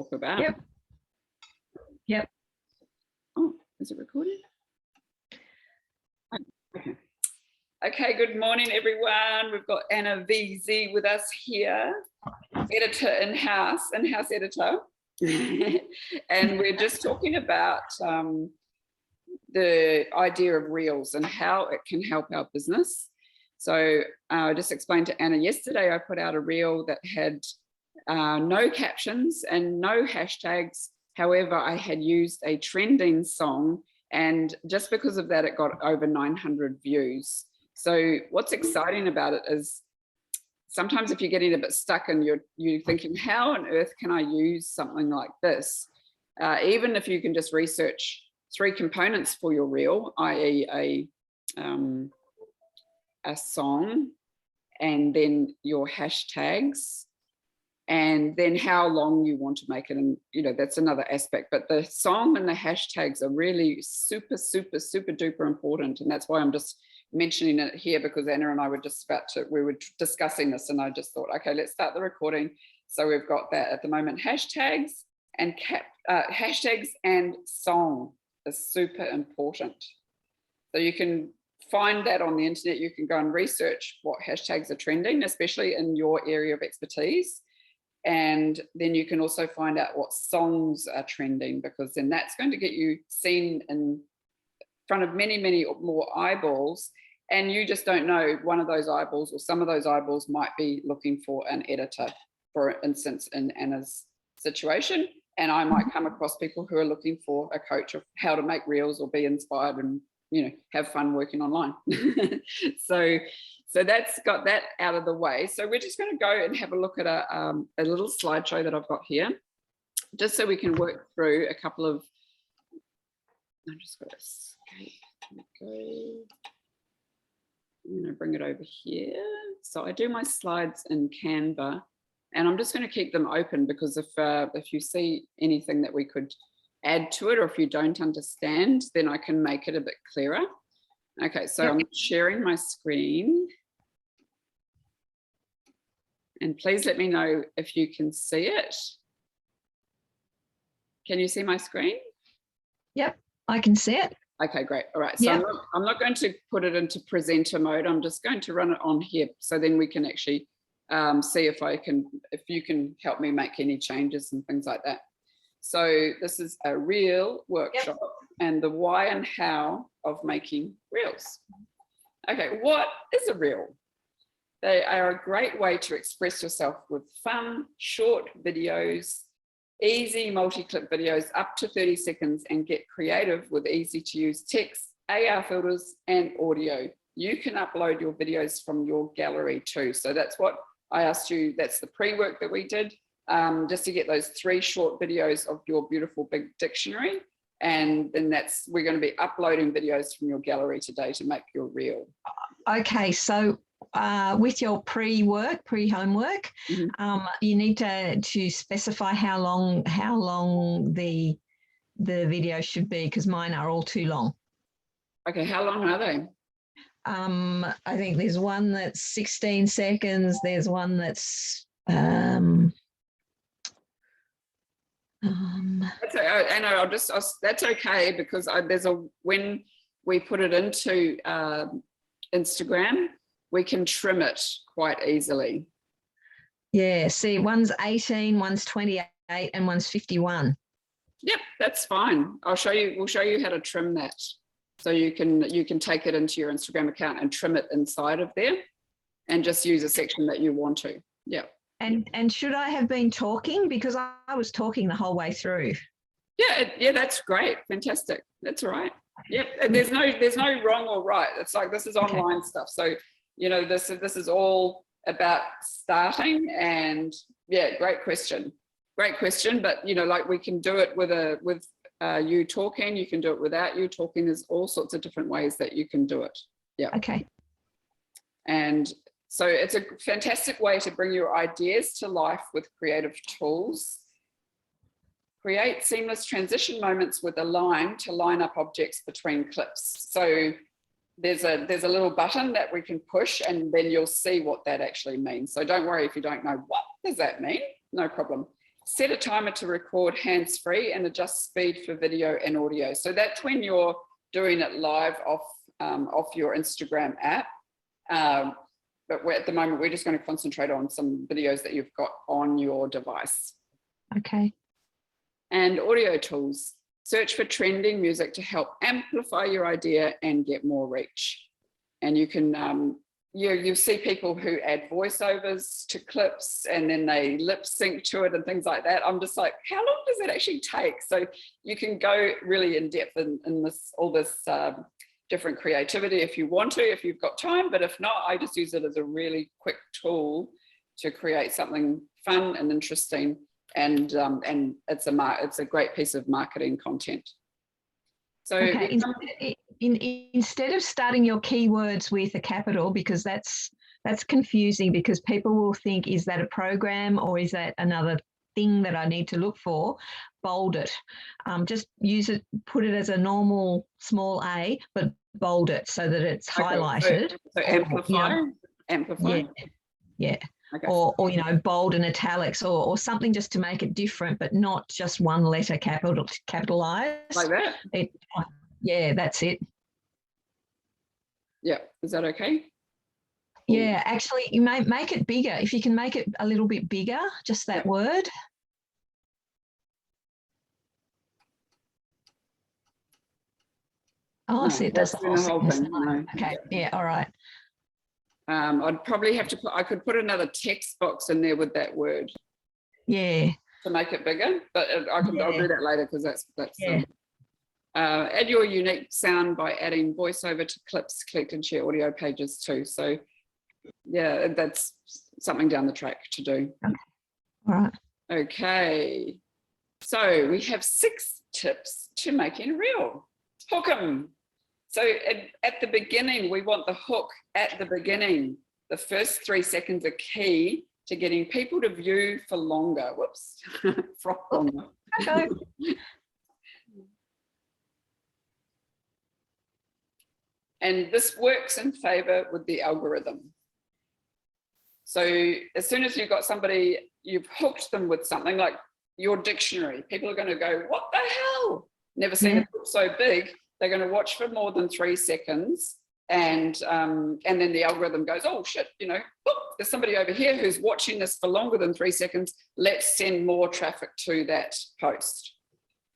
talk about. Yep. Oh, is it recording? Okay. Okay, good morning, everyone. We've got Anna VZ with us here, editor in-house editor. And we're just talking about the idea of Reels and how it can help our business. So I just explained to Anna yesterday, I put out a Reel that had no captions and no hashtags. However, I had used a trending song, and just because of that, it got over 900 views. So what's exciting about it is sometimes if you're getting a bit stuck and you're thinking, how on earth can I use something like this? Even if you can just research 3 components for your Reel, i.e. a song, and then your hashtags, and then how long you want to make it. And, you know, that's another aspect, but the song and the hashtags are really super, super, super duper important. And that's why I'm just mentioning it here, because Anna and I were just we were discussing this, and I just thought, okay, let's start the recording. So we've got that at the moment. Hashtags and hashtags and song is super important. So you can find that on the internet. You can go and research what hashtags are trending, especially in your area of expertise. And then you can also find out what songs are trending, because then that's going to get you seen in front of many, many more eyeballs. And you just don't know, one of those eyeballs or some of those eyeballs might be looking for an editor, for instance, in Anna's situation. And I might come across people who are looking for a coach of how to make Reels or be inspired and, you know, have fun working online. So that's got that out of the way. So we're just going to go and have a look at a little slideshow that I've got here, just so we can work through a couple of. I'm just going to escape. Okay. I'm going to bring it over here. So I do my slides in Canva, and I'm just going to keep them open, because if you see anything that we could add to it, or if you don't understand, then I can make it a bit clearer. Okay, so I'm sharing my screen. And please let me know if you can see it. Can you see my screen? Yep, I can see it. Okay, great. All right. So I'm not going to put it into presenter mode. I'm just going to run it on here, so then we can actually see if you can help me make any changes and things like that. So this is a Reel workshop, and the why and how of making Reels. Okay, what is a Reel? They are a great way to express yourself with fun, short videos, easy multi-clip videos up to 30 seconds, and get creative with easy to use text, AR filters, and audio. You can upload your videos from your gallery too. So that's what I asked you. That's the pre-work that we did, just to get those 3 short videos of your beautiful big dictionary. And then we're going to be uploading videos from your gallery today to make your Reel. Okay, so with your pre-homework, you need to specify how long the video should be, because mine are all too long. Okay, how long are they? I think there's one that's 16 seconds. There's one that's that's that's okay, because when we put it into Instagram, we can trim it quite easily. Yeah, see, one's 18, one's 28, and one's 51. Yep, that's fine. We'll show you how to trim that. So you can take it into your Instagram account and trim it inside of there, and just use a section that you want to. Yeah. And should I have been talking? Because I was talking the whole way through. Yeah, that's great. Fantastic. That's all right. Yep. And there's no wrong or right. It's like, this is online stuff. So, you know, this is all about starting. And yeah, great question. But, you know, like, we can do it with you talking. You can do it without you talking. There's all sorts of different ways that you can do it. Yeah. Okay. And so it's a fantastic way to bring your ideas to life with creative tools. Create seamless transition moments with a line to line up objects between clips. So there's a little button that we can push, and then you'll see what that actually means. So don't worry if you don't know what does that mean, no problem. set a timer to record hands-free and adjust speed for video and audio. So that's when you're doing it live off your Instagram app. But at the moment, we're just going to concentrate on some videos that you've got on your device. Okay. And audio tools. Search for trending music to help amplify your idea and get more reach. And you can, you see people who add voiceovers to clips and then they lip sync to it and things like that. I'm just like, how long does it actually take? So you can go really in depth in all this different creativity if you want to, if you've got time, but if not, I just use it as a really quick tool to create something fun and interesting, and it's a great piece of marketing content. So okay. Instead of starting your keywords with a capital, because that's confusing, because people will think, is that a program or is that another thing that I need to look for? Bold it. Just use it, put it as a normal small a, but bold it so that it's highlighted. So amplify. Amplify. Yeah. Okay. Or bold and italics or something just to make it different, but not just one letter capitalized. Like that? Yeah, that's it. Yeah. Is that okay? Yeah, actually, you may make it bigger. If you can make it a little bit bigger, just that word. Oh, I see it does the whole thing. No. Okay, yeah, all right. I'd probably have to I could put another text box in there with that word. Yeah. To make it bigger, but I'll do that later because that's add your unique sound by adding voiceover to clips, collect and share audio pages too. So yeah, that's something down the track to do. Okay. All right. Okay. So we have 6 tips to making a reel. Hook 'em. So at the beginning, we want the hook at the beginning. The first 3 seconds are key to getting people to view for longer. Whoops, frog longer. Okay. And this works in favor with the algorithm. So as soon as you've got somebody, you've hooked them with something like your dictionary, people are going to go, what the hell? Never seen a book so big. They're going to watch for more than 3 seconds. And then the algorithm goes, oh shit, there's somebody over here who's watching this for longer than 3 seconds. Let's send more traffic to that post.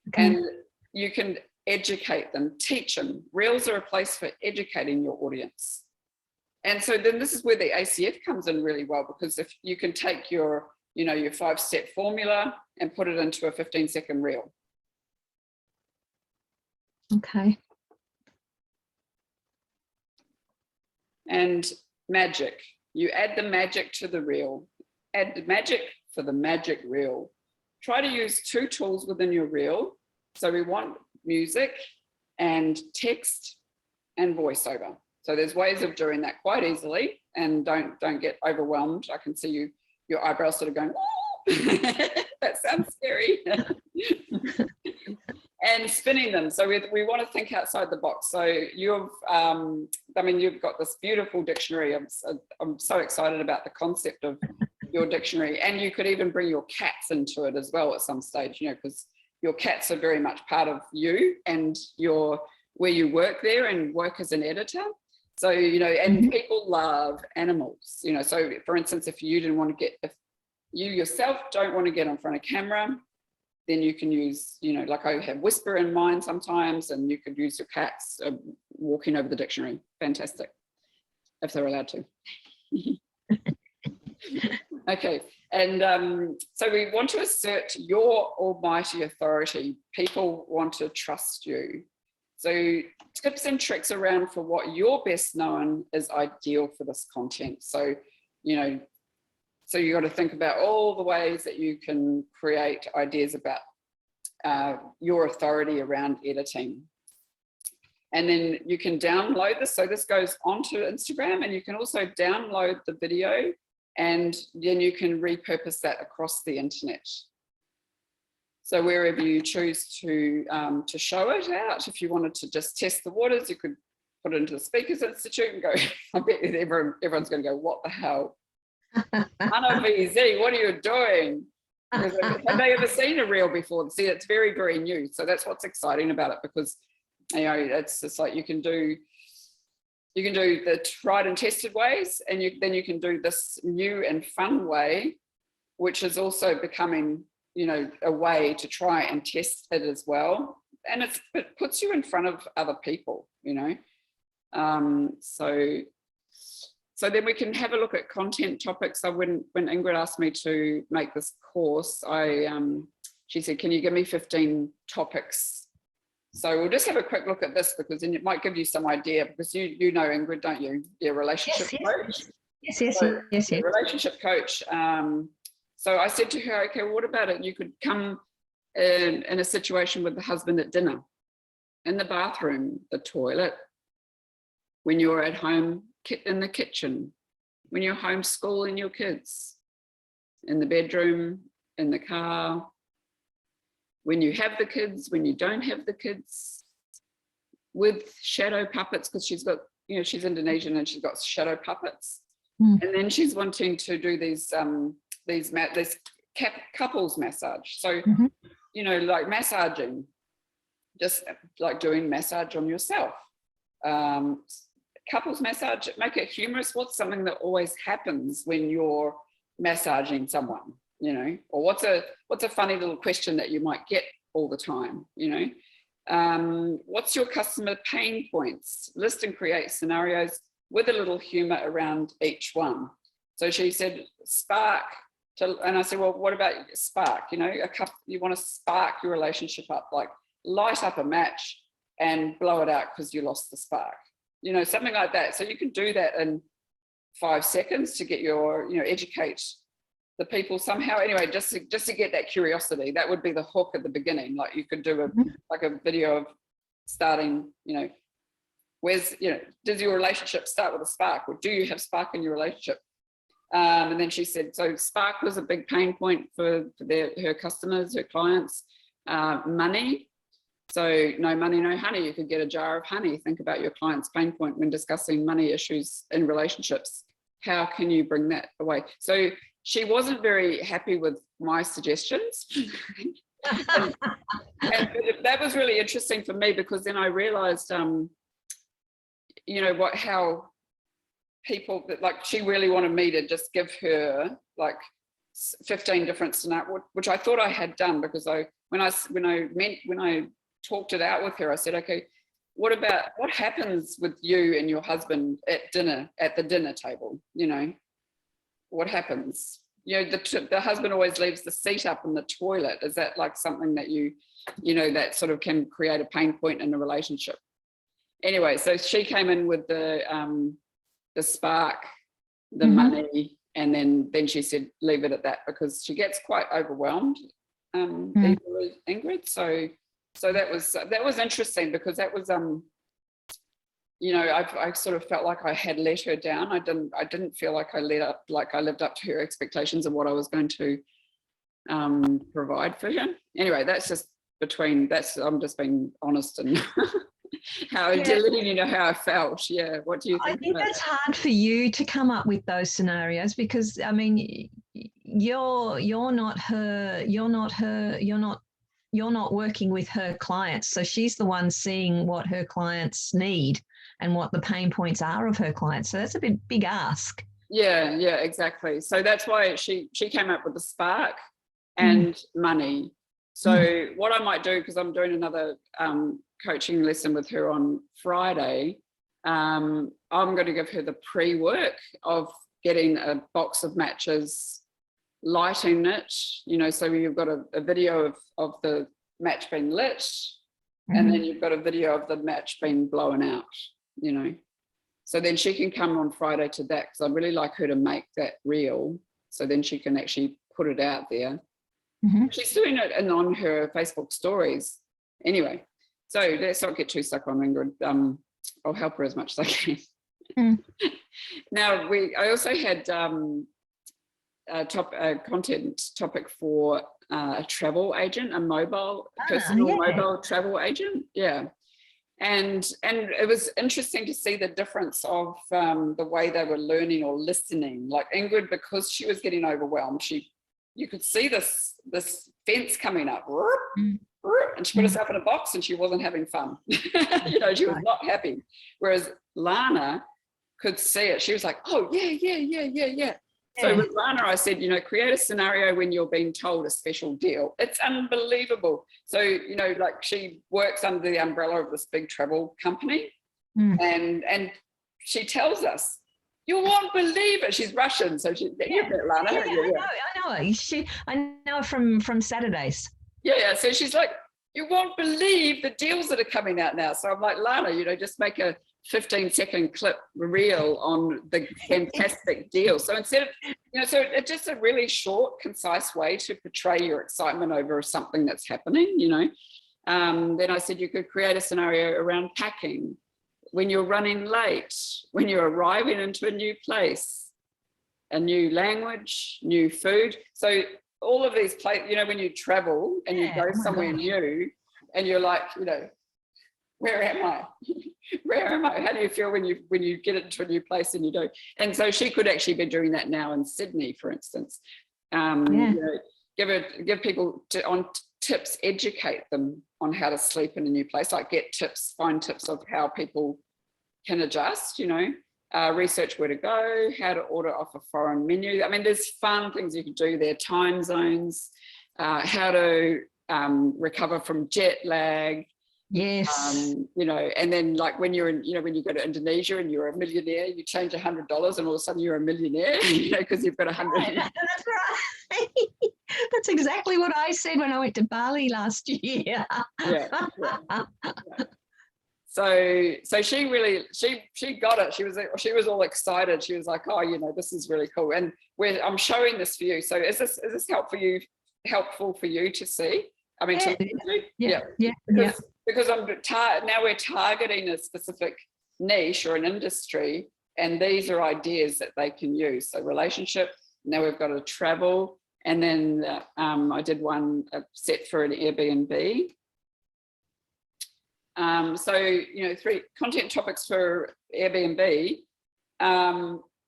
Okay. And you can educate them, teach them. Reels are a place for educating your audience. And so then this is where the ACF comes in really well, because if you can take your 5-step formula and put it into a 15-second reel. Okay. And magic. You add the magic to the reel. Add the magic for the magic reel. Try to use 2 tools within your reel. So we want music and text and voiceover. So there's ways of doing that quite easily, and don't get overwhelmed. I can see your eyebrows sort of going, that sounds scary. And spinning them. So we want to think outside the box. So you've got this beautiful dictionary. I'm so excited about the concept of your dictionary, and you could even bring your cats into it as well at some stage, because your cats are very much part of you and where you work there and work as an editor. So, and people love animals, so for instance, if you yourself don't want to get in front of camera, then you can use, like I have Whisper in mine sometimes, and you could use your cats walking over the dictionary. Fantastic, if they're allowed to. Okay, and so we want to assert your almighty authority. People want to trust you. So tips and tricks around for what you're best known is ideal for this content. So, so you got to think about all the ways that you can create ideas about your authority around editing. And then you can download this. So this goes onto Instagram, and you can also download the video, and then you can repurpose that across the internet. So wherever you choose to show it out, if you wanted to just test the waters, you could put it into the Speakers Institute and go, I bet everyone's going to go, what the hell? Anna VZ, what are you doing? Because have they ever seen a reel before? See, it's very, very new. So that's what's exciting about it, because it's just like you can do the tried and tested ways, and then you can do this new and fun way, which is also becoming, a way to try and test it as well. And it puts you in front of other people, So then we can have a look at content topics. So when Ingrid asked me to make this course, she said, can you give me 15 topics? So we'll just have a quick look at this, because then it might give you some idea, because you know Ingrid, don't you? Your relationship coach. Yes. Relationship coach. So I said to her, okay, well, what about it? You could come in a situation with the husband at dinner, in the bathroom, the toilet, when you're at home in the kitchen, when you're homeschooling your kids, in the bedroom, in the car, when you have the kids, when you don't have the kids, with shadow puppets, because she's got, she's Indonesian and she's got shadow puppets. And then she's wanting to do these couples massage. So, like massaging, just like doing massage on yourself. Couples massage, make it humorous. What's something that always happens when you're massaging someone, or what's a funny little question that you might get all the time, what's your customer pain points? List and create scenarios with a little humor around each one. So she said, spark. And I said, well, what about spark? You want to spark your relationship up, like light up a match and blow it out because you lost the spark. Something like that. So you can do that in 5 seconds to get your, educate the people somehow. Anyway, just to get that curiosity, that would be the hook at the beginning. Like you could do a video of starting, does your relationship start with a spark, or do you have spark in your relationship? And then she said, so spark was a big pain point for her customers, her clients. Money. So no money, no honey. You could get a jar of honey. Think about your client's pain point when discussing money issues in relationships. How can you bring that away? So she wasn't very happy with my suggestions. and that was really interesting for me, because then I realized, how people, like she really wanted me to just give her like 15 different scenarios, which I thought I had done, because when I talked it out with her, I said, okay, what happens with you and your husband at dinner, at the dinner table? What happens? The husband always leaves the seat up in the toilet. Is that like something that that sort of can create a pain point in a relationship? Anyway, so she came in with the spark, the money, and then she said, leave it at that, because she gets quite overwhelmed, Ingrid. So that was interesting, because that was I sort of felt like I had let her down. I didn't feel like I lived up to her expectations of what I was going to provide for her. Anyway, I'm just being honest and letting you know how I felt. Yeah, what do you think? I think that's hard for you to come up with those scenarios, because I mean, you're not working with her clients, so she's the one seeing what her clients need and what the pain points are of her clients. So that's a big ask. Yeah, exactly. So that's why she came up with the spark and money. So what I might do, because I'm doing another coaching lesson with her on Friday, I'm going to give her the pre-work of getting a box of matches, lighting it, so you've got a video of the match being lit, and then you've got a video of the match being blown out, so then she can come on Friday to that, because I'd really like her to make that reel, so then she can actually put it out there. She's doing it on her Facebook stories anyway, so let's not get too stuck on Ingrid. I'll help her as much as I can. Now I also had a content topic for a travel agent, a personal mobile travel agent. Yeah. And it was interesting to see the difference of the way they were learning or listening. Like Ingrid, because she was getting overwhelmed, she you could see this fence coming up, Mm. and she put herself in a box and she wasn't having fun. You know, she was not happy. Whereas Lana could see it. She was like, oh, yeah. So with Lana, I said, you know, create a scenario when you're being told a special deal. It's unbelievable. So, you know, like she works under the umbrella of this big travel company. And she tells us, you won't believe it. She's Russian, so you've met Lana. I know her. I know her from Saturdays. Yeah. So she's like, you won't believe the deals that are coming out now. So I'm like, Lana, you know, just make a 15-second clip reel on the fantastic deal. So instead of, you know, so it's just a really short, concise way to portray your excitement over something that's happening, you know. Then I said you could create a scenario around packing, when you're running late, when you're arriving into a new place, a new language, new food. So all of these places, you know, when you travel and you go somewhere new and you're like, you know, where am I? Where am I? How do you feel when you get into a new place and you don't? And so she could actually be doing that now in Sydney, for instance. You know, give people tips, educate them on how to sleep in a new place, like find tips of how people can adjust, you know, research where to go, how to order off a foreign menu. I mean, there's fun things you can do there, time zones, how to recover from jet lag. Yes. You know, and then like when you're in, you know, when you go to Indonesia and you're a millionaire, you change $100 and all of a sudden you're a millionaire, you know, because you've got 100. That's right. That's exactly what I said when I went to Bali last year. Yeah. So she really, she got it. She was all excited. She was like, oh, you know, this is really cool. And I'm showing this for you. So is this helpful for you to see? I mean, yeah. Because now we're targeting a specific niche or an industry, and these are ideas that they can use. So relationship, now we've got a travel, and then I did a set for an Airbnb. So, you know, 3 content topics for Airbnb.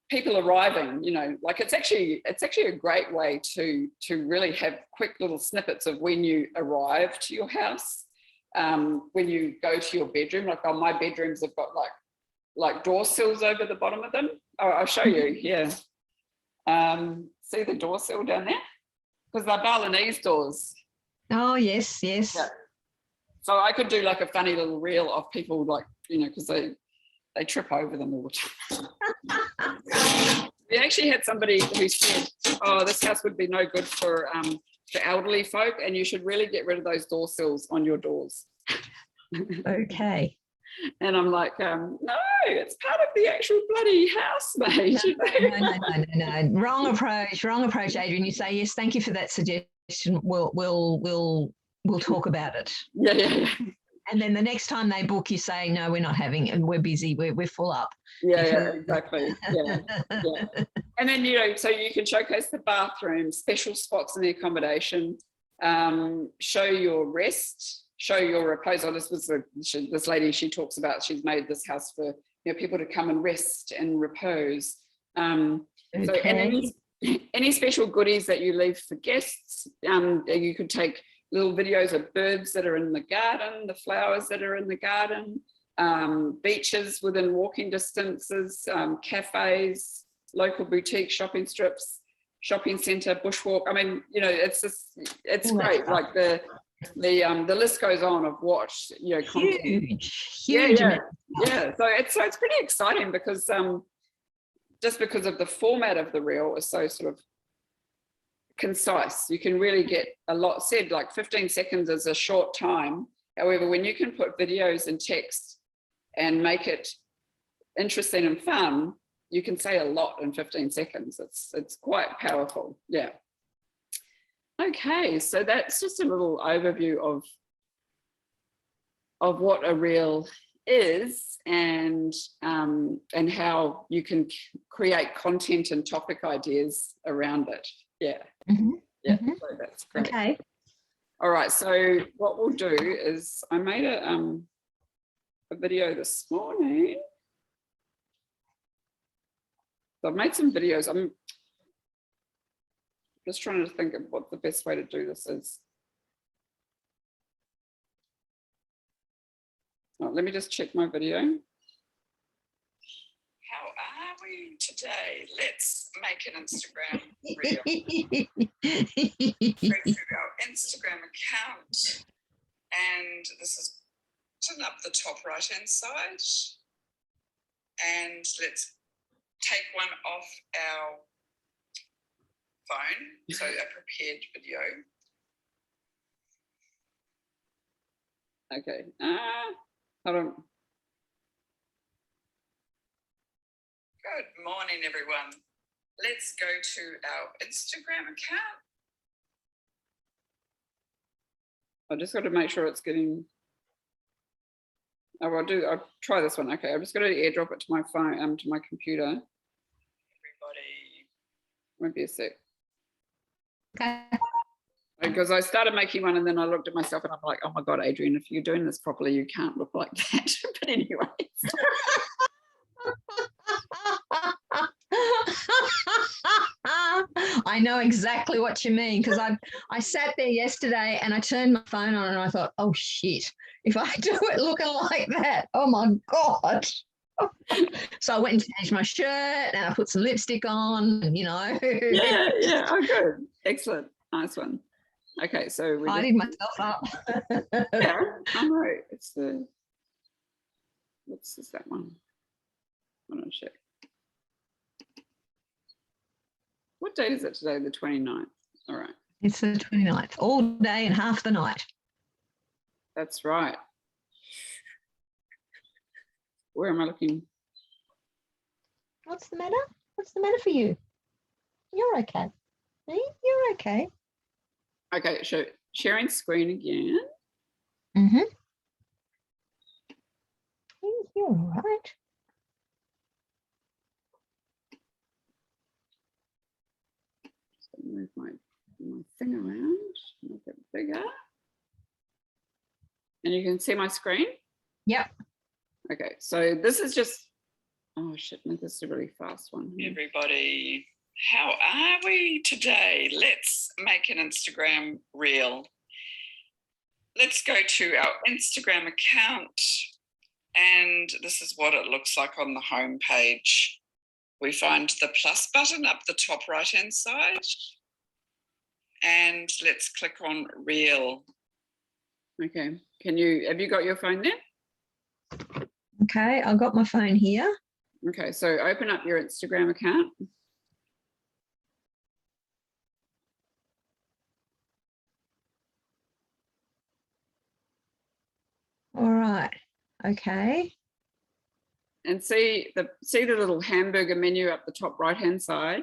People arriving, you know, like it's actually a great way to really have quick little snippets of when you arrive to your house, when you go to your bedroom. Like on my bedrooms, have got like door sills over the bottom of them. Oh, I'll show you. Yeah. See the door sill down there? Because they're Balinese doors. Oh yes. Yeah. So I could do like a funny little reel of people, like, you know, because they trip over them all the time. We actually had somebody who said, oh, this house would be no good for elderly folk, and you should really get rid of those door sills on your doors. Okay. And I'm like, no, it's part of the actual bloody house, mate. No. Wrong approach, Adrian. You say, yes, thank you for that suggestion. We'll talk about it. Yeah. And then the next time they book, you say, no, we're not having, and we're busy, we're full up. Yeah, exactly. Yeah. And then, you know, so you can showcase the bathroom, special spots in the accommodation, show your rest, show your repose. Oh, this was this lady, she talks about, she's made this house for, you know, people to come and rest and repose. So and any special goodies that you leave for guests, you could take little videos of birds that are in the garden, the flowers that are in the garden, beaches within walking distances, cafes, local boutique shopping strips, shopping centre, bushwalk. I mean, you know, it's great. Like the list goes on of what, you know, huge. Yeah. So it's pretty exciting because just because of the format of the reel is so sort of concise. You can really get a lot said. Like 15 seconds is a short time. However, when you can put videos and text and make it interesting and fun, you can say a lot in 15 seconds. It's quite powerful. Yeah. Okay, so that's just a little overview of what a reel is and how you can create content and topic ideas around it. Yeah. Yeah, so that's great. Okay. All right, so what we'll do is I made a video this morning. So I've made some videos. Just trying to think of what the best way to do this is. Oh, let me just check my video. How are we today? Let's make an Instagram reel. Go through our Instagram account, and this is button up the top right hand side, and let's take one off our phone, so a prepared video. Okay, hold on. Good morning, everyone. Let's go to our Instagram account. I just got to make sure it's getting. Oh, I'll try this one. Okay, I'm just going to airdrop it to my phone, to my computer. Everybody, won't be a sec. Okay. Because I started making one and then I looked at myself and I'm like, oh my God, Adrian, if you're doing this properly, you can't look like that. But anyway. I know exactly what you mean, because I sat there yesterday and I turned my phone on and I thought, oh shit, if I do it looking like that, oh my God. So I went and changed my shirt and I put some lipstick on, and, Yeah, oh good, excellent, nice one. Okay, so we tidied myself up. Yeah, I know, it's the, what's that one? I'm gonna check. What date is it today? The 29th. All right. It's the 29th, all day and half the night. That's right. Where am I looking? What's the matter? What's the matter for you? You're okay. See? You're okay. Okay, so sharing screen again. Mm-hmm. You're all right. Move my thing around, make it bigger. And you can see my screen? Yep. Okay, so this is just, oh shit, no, this is a really fast one. Everybody, how are we today? Let's make an Instagram reel. Let's go to our Instagram account, and this is what it looks like on the home page. We find the plus button up the top right hand side, and let's click on reel. Okay, have you got your phone there? Okay, I've got my phone here. Okay, so open up your Instagram account. All right, okay. And see the little hamburger menu up the top right hand side,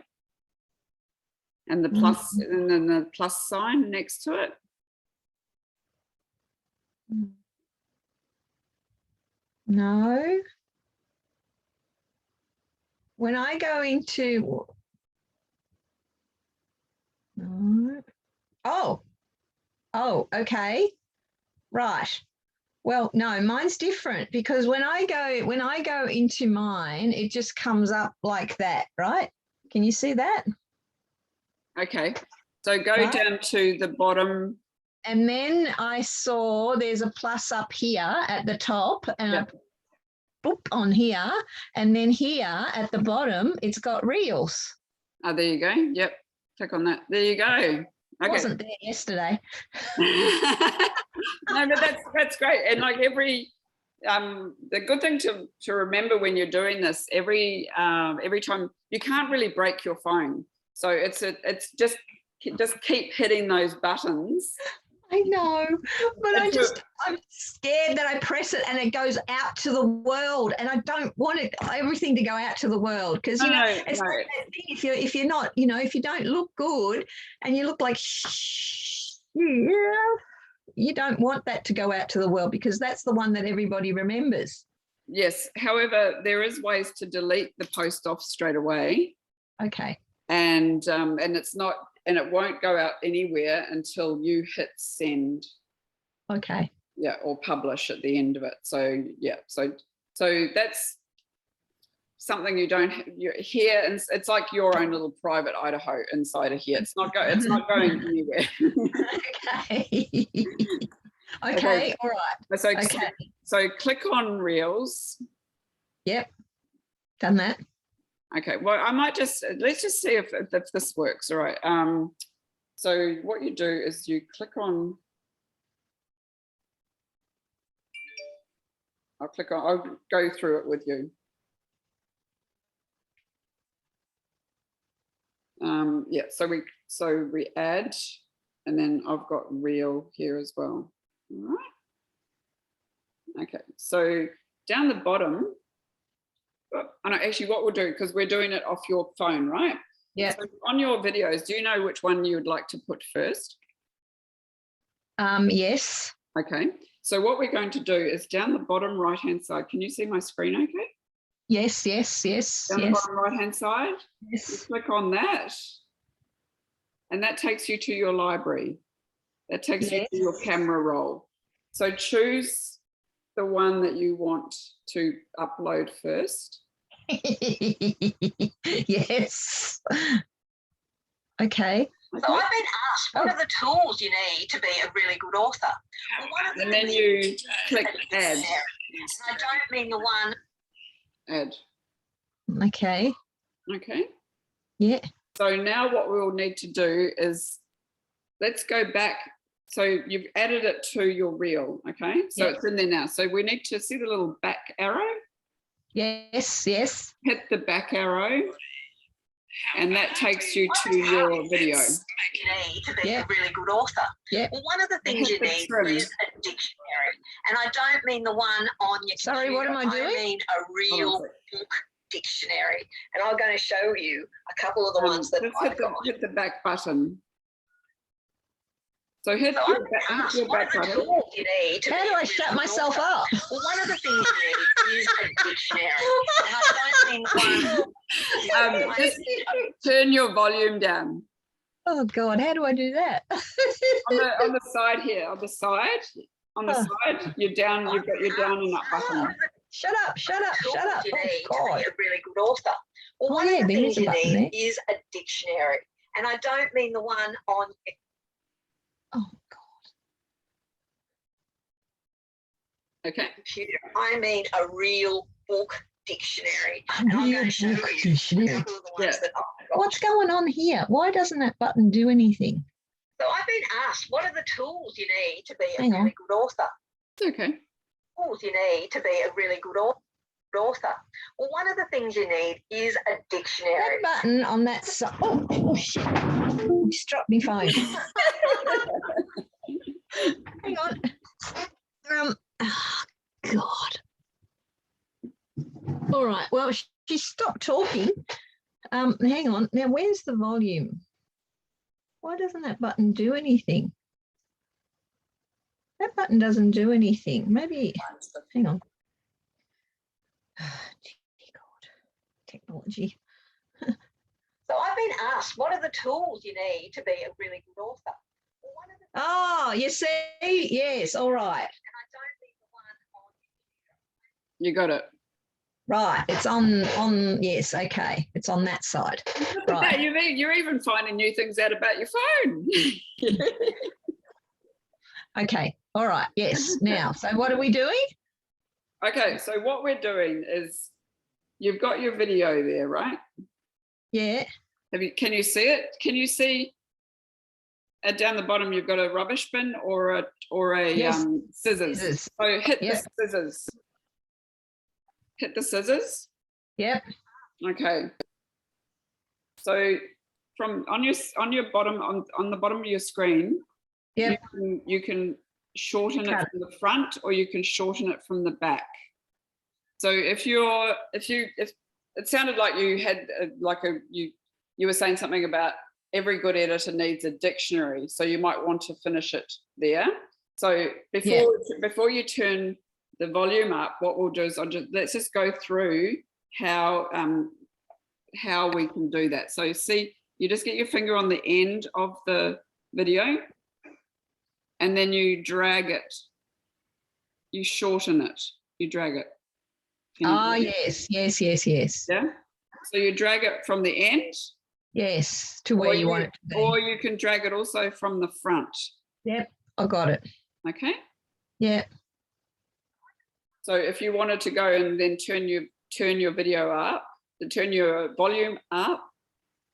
and the plus, and then the plus sign next to it. No. When I go into, no. Oh, okay. Right. Well, no, mine's different, because when I go into mine, it just comes up like that, right? Can you see that? Okay, so go Right. down to the bottom. And then I saw there's a plus up here at the top, and Yep. I boop on here, and then here at the bottom, it's got reels. Oh, there you go. Yep, click on that. There you go. Okay. I wasn't there yesterday. No, but that's great. And like the good thing to remember when you're doing this, every time, you can't really break your phone. So it's just keep hitting those buttons. I know, but I'm scared that I press it and it goes out to the world, and I don't want everything to go out to the world, because it's like that thing, if you're not, if you don't look good and you look like you don't want that to go out to the world, because that's the one that everybody remembers. Yes. However, there is ways to delete the post off straight away. Okay. And it's not, and it won't go out anywhere until you hit send. Okay. Yeah, or publish at the end of it. So yeah, so that's something you don't you here, and it's like your own little private Idaho inside of here. It's not going anywhere. Okay. Okay, all right. So, Okay. so click on Reels. Yep, done that. Okay, well, I might let's just see if this works. All right. So what you do is you click on, I'll go through it with you. Yeah, so we add, and then I've got Reel here as well. All right. Okay, so down the bottom, I know actually what we'll do, because we're doing it off your phone, right? Yeah. So on your videos, do you know which one you would like to put first? Yes. Okay, so what we're going to do is down the bottom right-hand side. Can you see my screen okay? Yes. Down the bottom right-hand side, Yes. you click on that, and that takes you to your library. That takes you to your camera roll. So choose the one that you want to upload first. Yes. Okay. So I've been asked, what are the tools you need to be a really good author? Well, one of the And then you click add. And I don't mean the one. Add. Okay. Okay. Yeah. So now what we'll need to do is, let's go back. So you've added it to your reel, okay? So it's in there now. So we need to see the little back arrow. Yes. Hit the back arrow, and that takes you to your video. You need to be a really good author. Yeah. Well, one of the things you need is a dictionary. And I don't mean the one on your Sorry, computer. what am I doing? I mean a real book dictionary. And I'm going to show you a couple of the ones that I've got. Hit the back button. So hit So your back button. You need to How do I shut myself up? Well, one of the things you need is a dictionary. And I don't mean one. Just turn your volume down. Oh God, how do I do that? On the side here, on the side, you're down, you've got your down and up button. Shut up. You need Oh to be God. a really good author. Well, one of the things you need is a dictionary. And I don't mean the one on. Oh God. Okay. Computer. I mean a real book dictionary. A real book dictionary. What's going on here? Why doesn't that button do anything? So I've been asked, what are the tools you need to be a Hang on. really good author? Okay. Tools you need to be a really good author. Well, one of the things you need is a dictionary. That button on that side. Oh shit. You struck me phone. Hang on. Oh, God. All right. Well, she stopped talking. Hang on. Now, where's the volume? Why doesn't that button do anything? That button doesn't do anything. Maybe, hang on. Gee, God. Technology. So I've been asked, what are the tools you need to be a really good author? Well, one of the Oh, you see? Yes, all right. and I don't mean the one on. You got it. Right, it's on, yes, okay. It's on that side. Right. You're even finding new things out about your phone. Okay, all right, yes. Now, so what are we doing? Okay, so what we're doing is, you've got your video there, right? Yeah. Can you see it? Can you see down the bottom you've got a rubbish bin or a Yes. scissors. So hit the scissors. Hit the scissors. Yep. Okay. So from on your bottom on the bottom of your screen, Yep. you can shorten it from the front or you can shorten it from the back. So if it sounded like you had you were saying something about every good editor needs a dictionary, so you might want to finish it there. So before you turn the volume up, what we'll do is let's just go through how we can do that. So see, you just get your finger on the end of the video and then you drag it, you shorten it, you drag it. Can you Oh, drag it? yes. Yeah. So you drag it from the end, Yes, to where or you want it to or be. you can drag it also from the front. Yep, I got it. Okay. Yeah. So if you wanted to go and then turn your video up, turn your volume up,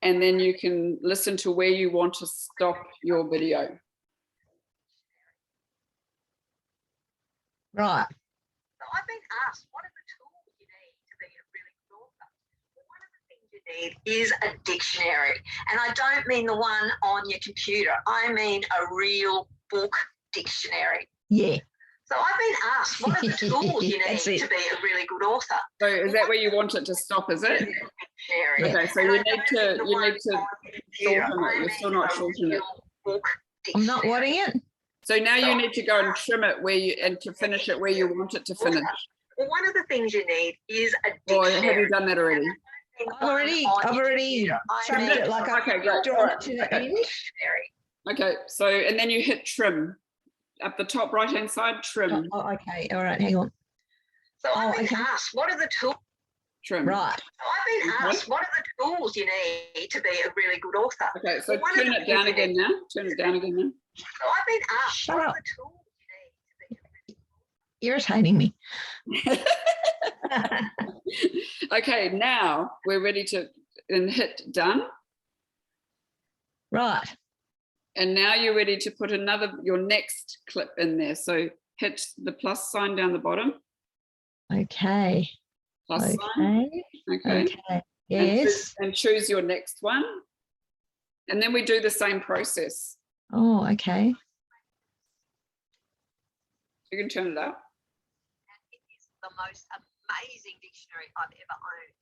and then you can listen to where you want to stop your video. Right. So I've been asked, what are the tools you need to be a really good author? Well, one of the things you need is a dictionary. And I don't mean the one on your computer. I mean a real book dictionary. Yeah. So I've been asked, what are the tools you need That's to it. be a really good author? So is that where you want it to stop, is it? Dictionary. Okay, so And you I need don't to mean the one on your computer. shorten it. I You're mean still not a shortening it. real book I'm not dictionary. wanting it. So now you need to go and trim it where you and to finish it where you want it to finish. Well, one of the things you need is a Or dictionary. have you done that already? I've already trimmed it, like I've Okay, great. drawn it to the end. Dictionary. Okay, so and then you hit trim up the top right hand side. Trim, Oh, okay. All right. Hang on. So I've been okay. asked, what are the tools? trim. Right. So I've been asked, what are the tools you need to be a really good author? Okay, so Well, one of turn the it down things you again need- now. Turn it down again now. So I've been asked, Shut what up. are the tools you need to be a really Irritating me. Okay, now we're ready to and hit done. Right. And now you're ready to put your next clip in there. So hit the plus sign down the bottom. Okay. Plus sign. Okay. Okay. Okay. Yes. And choose your next one. And then we do the same process. Oh, okay. Oh, You can turn it up. It is the most amazing dictionary I've ever owned.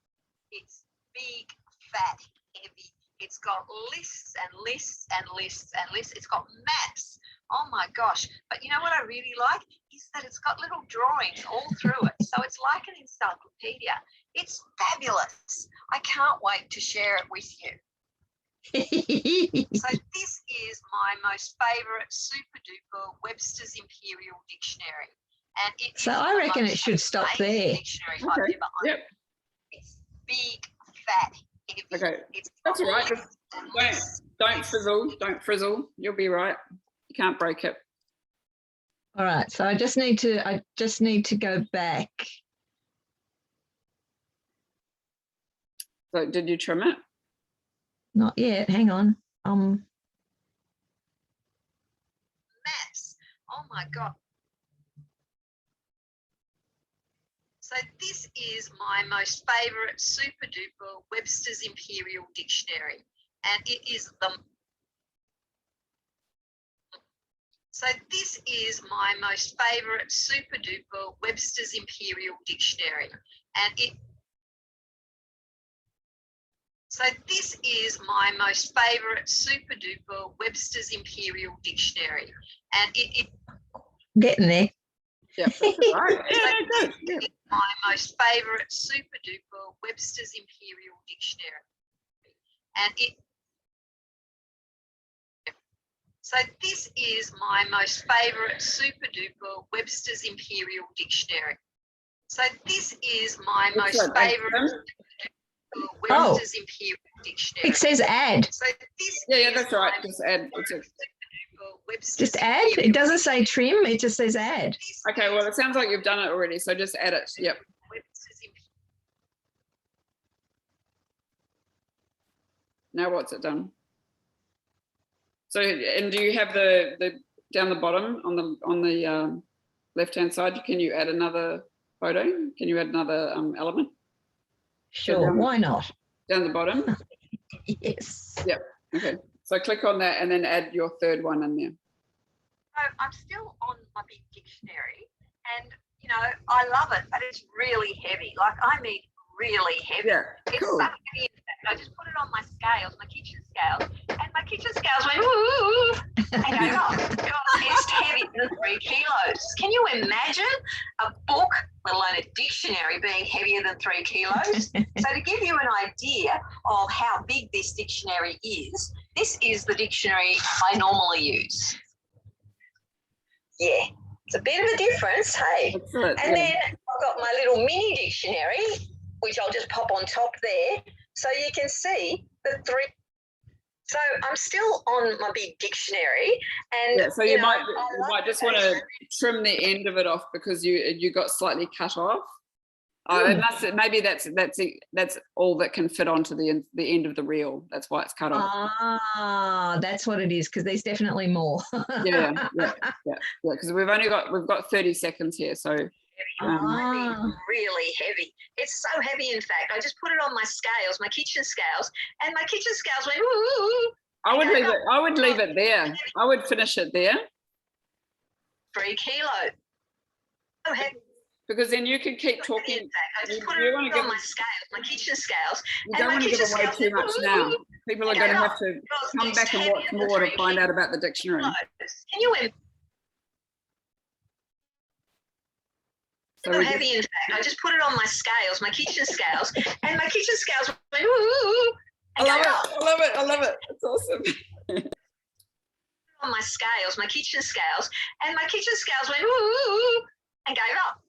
It's big, fat, heavy. It's got lists and lists and lists and lists. It's got maps. Oh my gosh. But you know what I really like is that it's got little drawings all through it. So it's like an encyclopedia. It's fabulous. I can't wait to share it with you. So this is my most favourite super duper Webster's Imperial Dictionary. And it So is I the reckon it most should stop amazing there. Dictionary I've Okay. ever owned. Yep. It's big, fat, heavy. Okay. It's That's all right. lists and Don't lists. don't frizzle. Don't frizzle. You'll be right. You can't break it. All right. So I just need to go back. So did you trim it? Not yet. Hang on. Maps. Oh my God. So this is my most favourite super duper Webster's Imperial Dictionary. And it is the So this is my most favourite super duper Webster's Imperial Dictionary. And it So this is my most favourite super duper Webster's Imperial Dictionary. And it Getting there. Yep. That's all right. Yeah, good. Yeah. is my most favourite super duper Webster's Imperial Dictionary. And it So this is my most favourite super duper Webster's Imperial Dictionary. So this is my What's most that, favourite Oh. Webster's Imperial Dictionary. It says add. So this Yeah, is that's all right. my Just add. favourite It's a- super Webster's Just add. It Imperial doesn't say trim. It just says add. This Okay, well, is it sounds like you've done it already. So just add it. Yep. Webster's Imperial. Now what's it done? So, and do you have the down the bottom on the left hand side? Can you add another photo? Can you add another element Sure. down- Why not? down the bottom? Yes. Yep. Okay. So click on that and then add your third one in there. So I'm still on my big dictionary, and you know I love it, but it's really heavy. Like I mean, really heavy. Yeah. It's Cool. so heavy. In fact, I just put it on my scales, my kitchen scales, and my kitchen scales went ooh. And I go, oh, God, it's heavier than 3 kilos. Can you imagine a book, let alone a dictionary, being heavier than 3 kilos? So to give you an idea of how big this dictionary is, this is the dictionary I normally use. Yeah, it's a bit of a difference, hey? That's it. And Yeah. then I've got got my little mini dictionary, which I'll just pop on top there. So you can see the 3. So I'm still on my big dictionary, and yeah, so you might just want to trim the end of it off because you got slightly cut off. Oh, it must, maybe that's all that can fit onto the end of the reel. That's why it's cut off. Ah, that's what it is, because there's definitely more. yeah, because we've got 30 seconds here, so really heavy. It's so heavy, in fact. I just put it on my scales, my kitchen scales, and my kitchen scales went woo. I would leave it there. I would finish it there. 3 kilos. So heavy. Because then you can keep talking. I just put it on my scales, my kitchen scales. You don't want to give away too much now. People are going to have to come back and watch more to find out about the dictionary. Can you so heavy, in fact. I just put it on my scales, my kitchen scales, and my kitchen scales went woo. I love it. It's awesome. On my scales, my kitchen scales, and my kitchen scales went woo and gave up.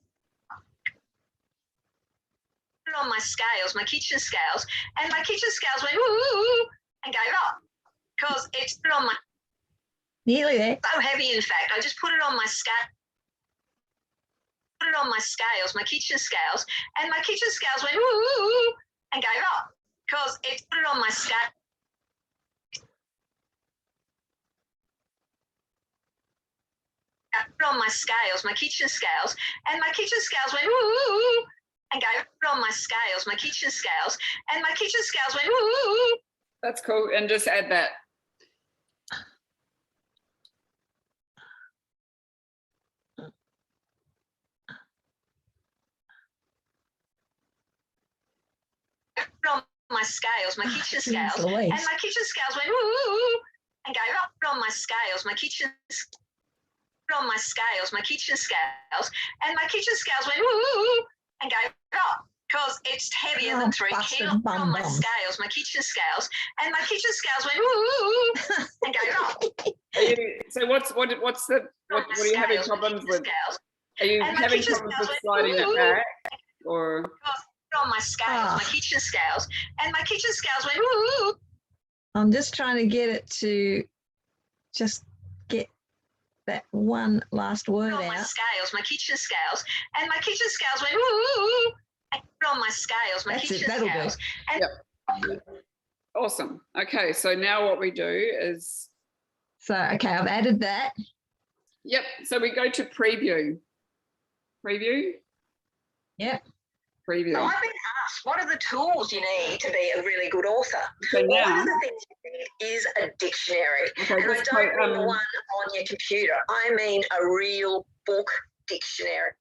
On my scales, my kitchen scales, and my kitchen scales went woo and gave up because it's put on my nearly there. So heavy, in fact. I just put it on my scales, my kitchen scales, and my kitchen scales went woo and gave up because it's put it on my scale. Put on my scales, my kitchen scales, and my kitchen scales went woo and gave it on my scales, my kitchen scales, and my kitchen scales went woo. That's cool. And just add that. On my scales, my kitchen scales, and my kitchen scales went woo and gave up. On my scales, my kitchen on my scales, my kitchen scales, and my kitchen scales went woo and gave up because it's heavier than 3 kilos. On my scales, my kitchen scales, and my kitchen scales went woo and gave up. So what are you having problems with? Are you having problems with sliding it back, or? On my scales, my kitchen scales, and my kitchen scales went woo. I'm just trying to get it to just get that one last word out. On my scales, my kitchen scales, and my kitchen scales went woo. And on my scales, my kitchen scales. Yep. Awesome. Okay, so now what we do is. So okay, I've added that. Yep. So we go to preview. Preview. Yep. Preview. So I've been asked, what are the tools you need to be a really good author? So now, one of the things you need is a dictionary. Okay, and I don't mean the one on your computer. I mean a real book dictionary.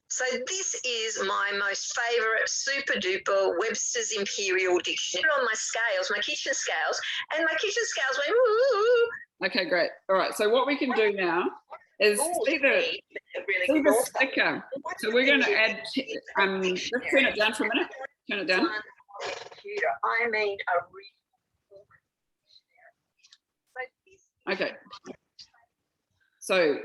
So this is my most favourite super duper Webster's Imperial Dictionary. On my scales, my kitchen scales, and my kitchen scales went woo. Okay, great. All right. So what we can do now is see the sticker. So we're going to add, let's turn it down for a minute. Turn it down. I mean a real book. Okay. So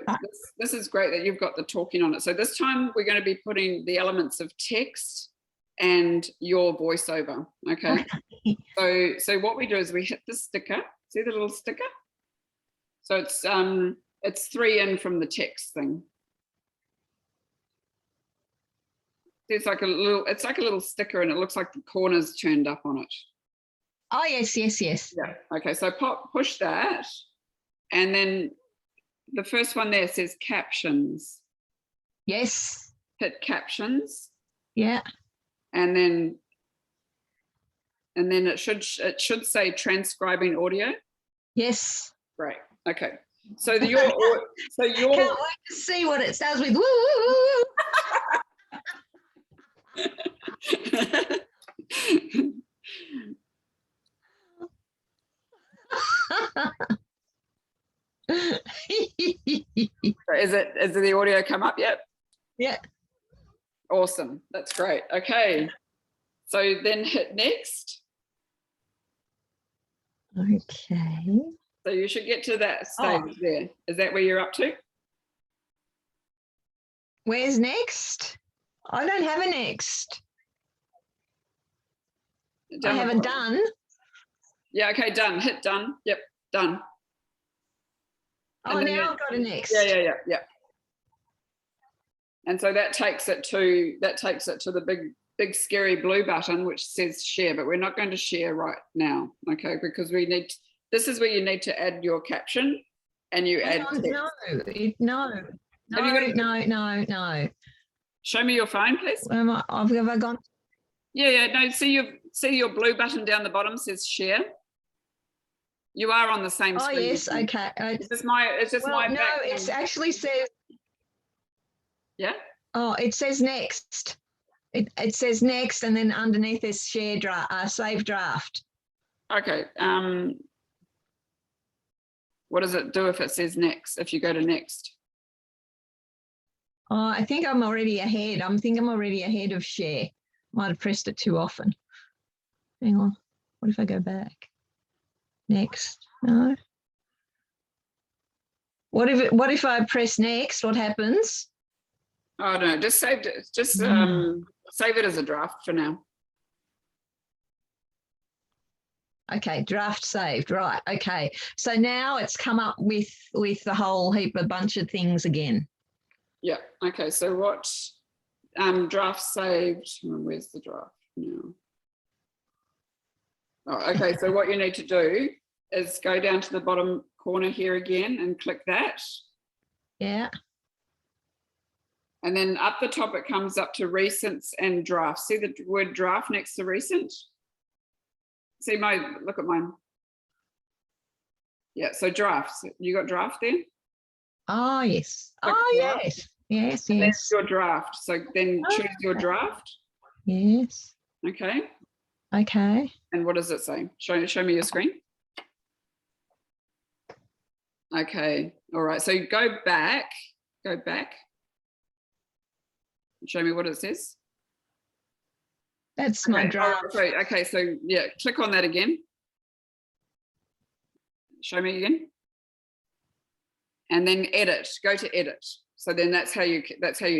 this is great that you've got the talking on it. So this time we're going to be putting the elements of text and your voiceover. Okay. So what we do is we hit the sticker. See the little sticker? So it's 3 in from the text thing. It's like a little sticker, and it looks like the corners turned up on it. Oh yes. Yeah. Okay. So push that, and then the first one there says captions. Yes. Hit captions. Yeah. And then it should say transcribing audio. Yes. Great. Okay. So your can't wait to see what it starts with. Woo! Is the audio come up yet? Yeah. Awesome. That's great. Okay. So then hit next. Okay. So you should get to that stage there. Is that where you're up to? Where's next? I don't have a next. I Down the haven't bottom. done. Yeah, okay, done. Hit done. Yep, done. Oh, And then now I've got a next. Yeah. And so that takes it to the big scary blue button which says share, but we're not going to share right now, okay? Because this is where you need to add your caption and you add text. No. Show me your phone, please. Have I gone? Yeah. No, see your blue button down the bottom says share. You are on the same screen. Oh yes, okay. It's just my No, back. it actually says. Yeah. Oh, it says next. It says next, and then underneath is share draft, save draft. Okay. What does it do if it says next? If you go to next? Oh, I think I'm already ahead. I'm already ahead of share. Might have pressed it too often. Hang on. What if I go back? Next. No. What if I press next? What happens? Oh no, just saved it. Just save it as a draft for now. Okay, draft saved. Right. Okay. So now it's come up with the whole a bunch of things again. Yeah. Okay. So what draft saved? Where's the draft now? Oh, okay. So what you need to do is go down to the bottom corner here again and click that. Yeah. And then up the top, it comes up to recents and drafts. See the word draft next to recent? See look at mine. Yeah, so drafts. You got draft there? Oh, yes. Click draft. Yes. And that's your draft. So then choose your draft. Yes. Okay. Okay. And what does it say? Show me your screen. Okay. All right. So go back. Show me what it says. That's my draft. Okay, so yeah, click on that again. Show me again. And then edit. Go to edit. So then that's how you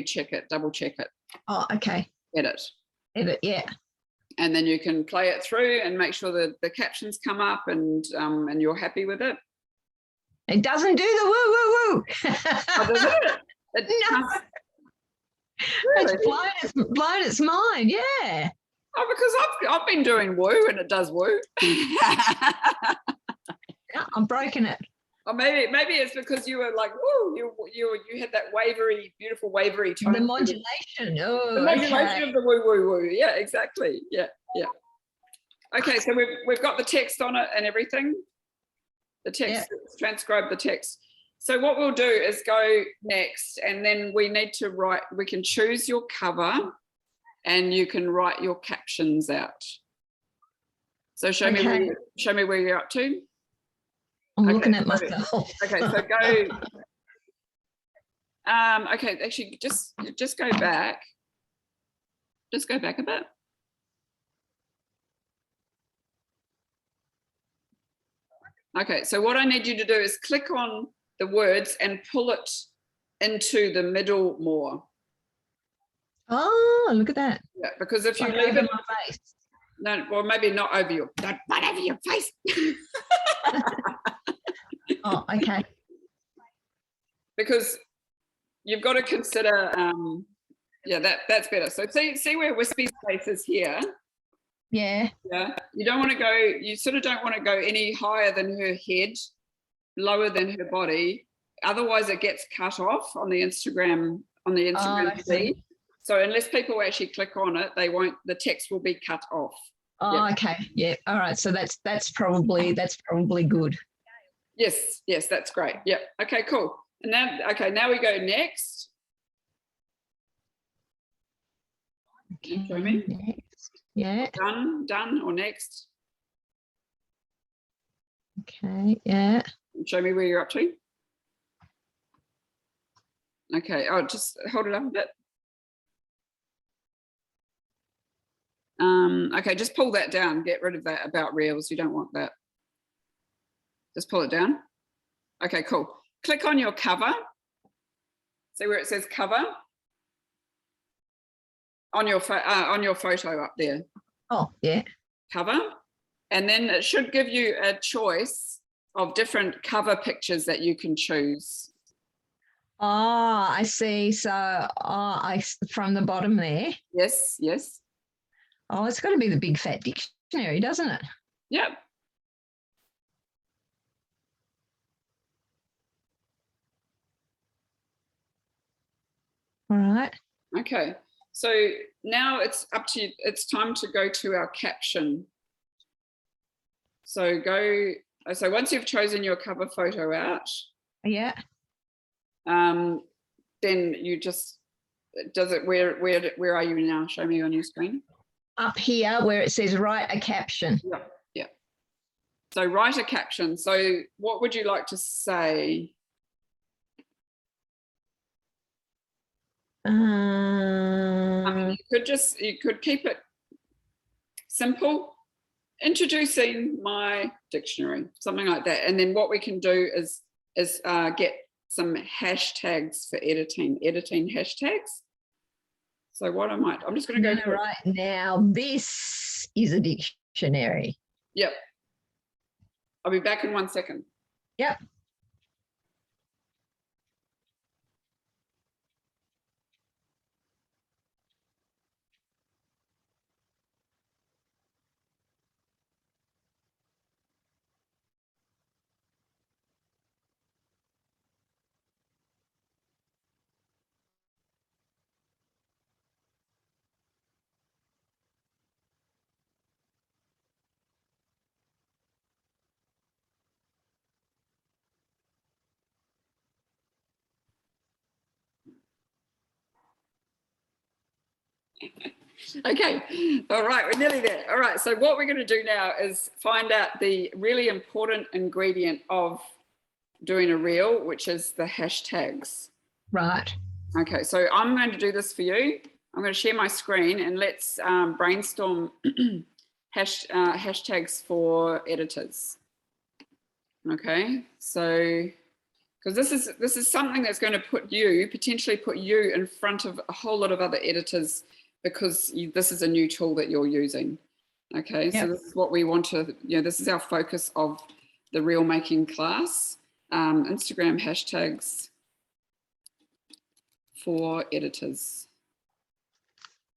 check it, double check it. Oh, okay. Edit, yeah. And then you can play it through and make sure that the captions come up and you're happy with it. It doesn't do the woo woo woo. Oh, does it? No. Really? It's blown its mind, yeah. Oh, because I've been doing woo and it does woo. Yeah, I'm breaking it. Or maybe it's because you were like, woo, you had that beautiful wavery tone. The modulation. Oh, the modulation of the woo woo woo. Yeah, exactly. Yeah. Okay, so we've got the text on it and everything. The text, transcribe the text. So what we'll do is go next, and then we need to write. We can choose your cover, and you can write your captions out. So show me where you're up to. I'm looking at myself. Okay, so go. Okay, actually, just go back. Just go back a bit. Okay, so what I need you to do is click on the words and pull it into the middle more. Oh, look at that. Yeah, because if you like leave over it, my face. No, well, maybe not over your, not over your face. Oh, okay. Because you've got to consider, that's better. So see where Wispy's face is here. Yeah. Yeah. You don't want to go, you sort of don't want to go any higher than her head, lower than her body. Otherwise it gets cut off on the Instagram feed. So unless people actually click on it, the text will be cut off. Oh, yeah. Okay. Yeah. All right. So that's probably good. Yes, that's great. Yep. Okay, cool. And now we go next. Okay. Show me. Next. Yeah. Done or next. Okay. Yeah. Show me where you're up to. Okay. Oh, just hold it up a bit. Okay, just pull that down. Get rid of that about reels. You don't want that. Just pull it down. Okay, cool. Click on your cover. See where it says cover? on your photo up there. Oh, yeah. Cover. And then it should give you a choice of different cover pictures that you can choose. Oh, I see. So from the bottom there. Yes, yes. Oh, it's got to be the Big Fat Dictionary, doesn't it? Yep. All right. Okay. So now it's up to you. It's time to go to our caption. So once you've chosen your cover photo out, Yeah. then you just, where are you now? Show me on your screen. Up here where it says write a caption. Yeah, yeah. So write a caption. So what would you like to say? You could keep it simple. Introducing my dictionary, something like that. And then what we can do is get some hashtags for editing hashtags. So I'm just going to go right now. This is a dictionary. Yep. I'll be back in 1 second. Yep. Okay, all right, we're nearly there. All right, so what we're going to do now is find out the really important ingredient of doing a reel, which is the hashtags. Right. Okay, so I'm going to do this for you. I'm going to share my screen and let's brainstorm hashtags for editors. Okay, so because this is something that's going to potentially put you in front of a whole lot of other editors, because this is a new tool that you're using. Okay, yep. So this is what we want to, this is our focus of the reel making class. Instagram hashtags for editors,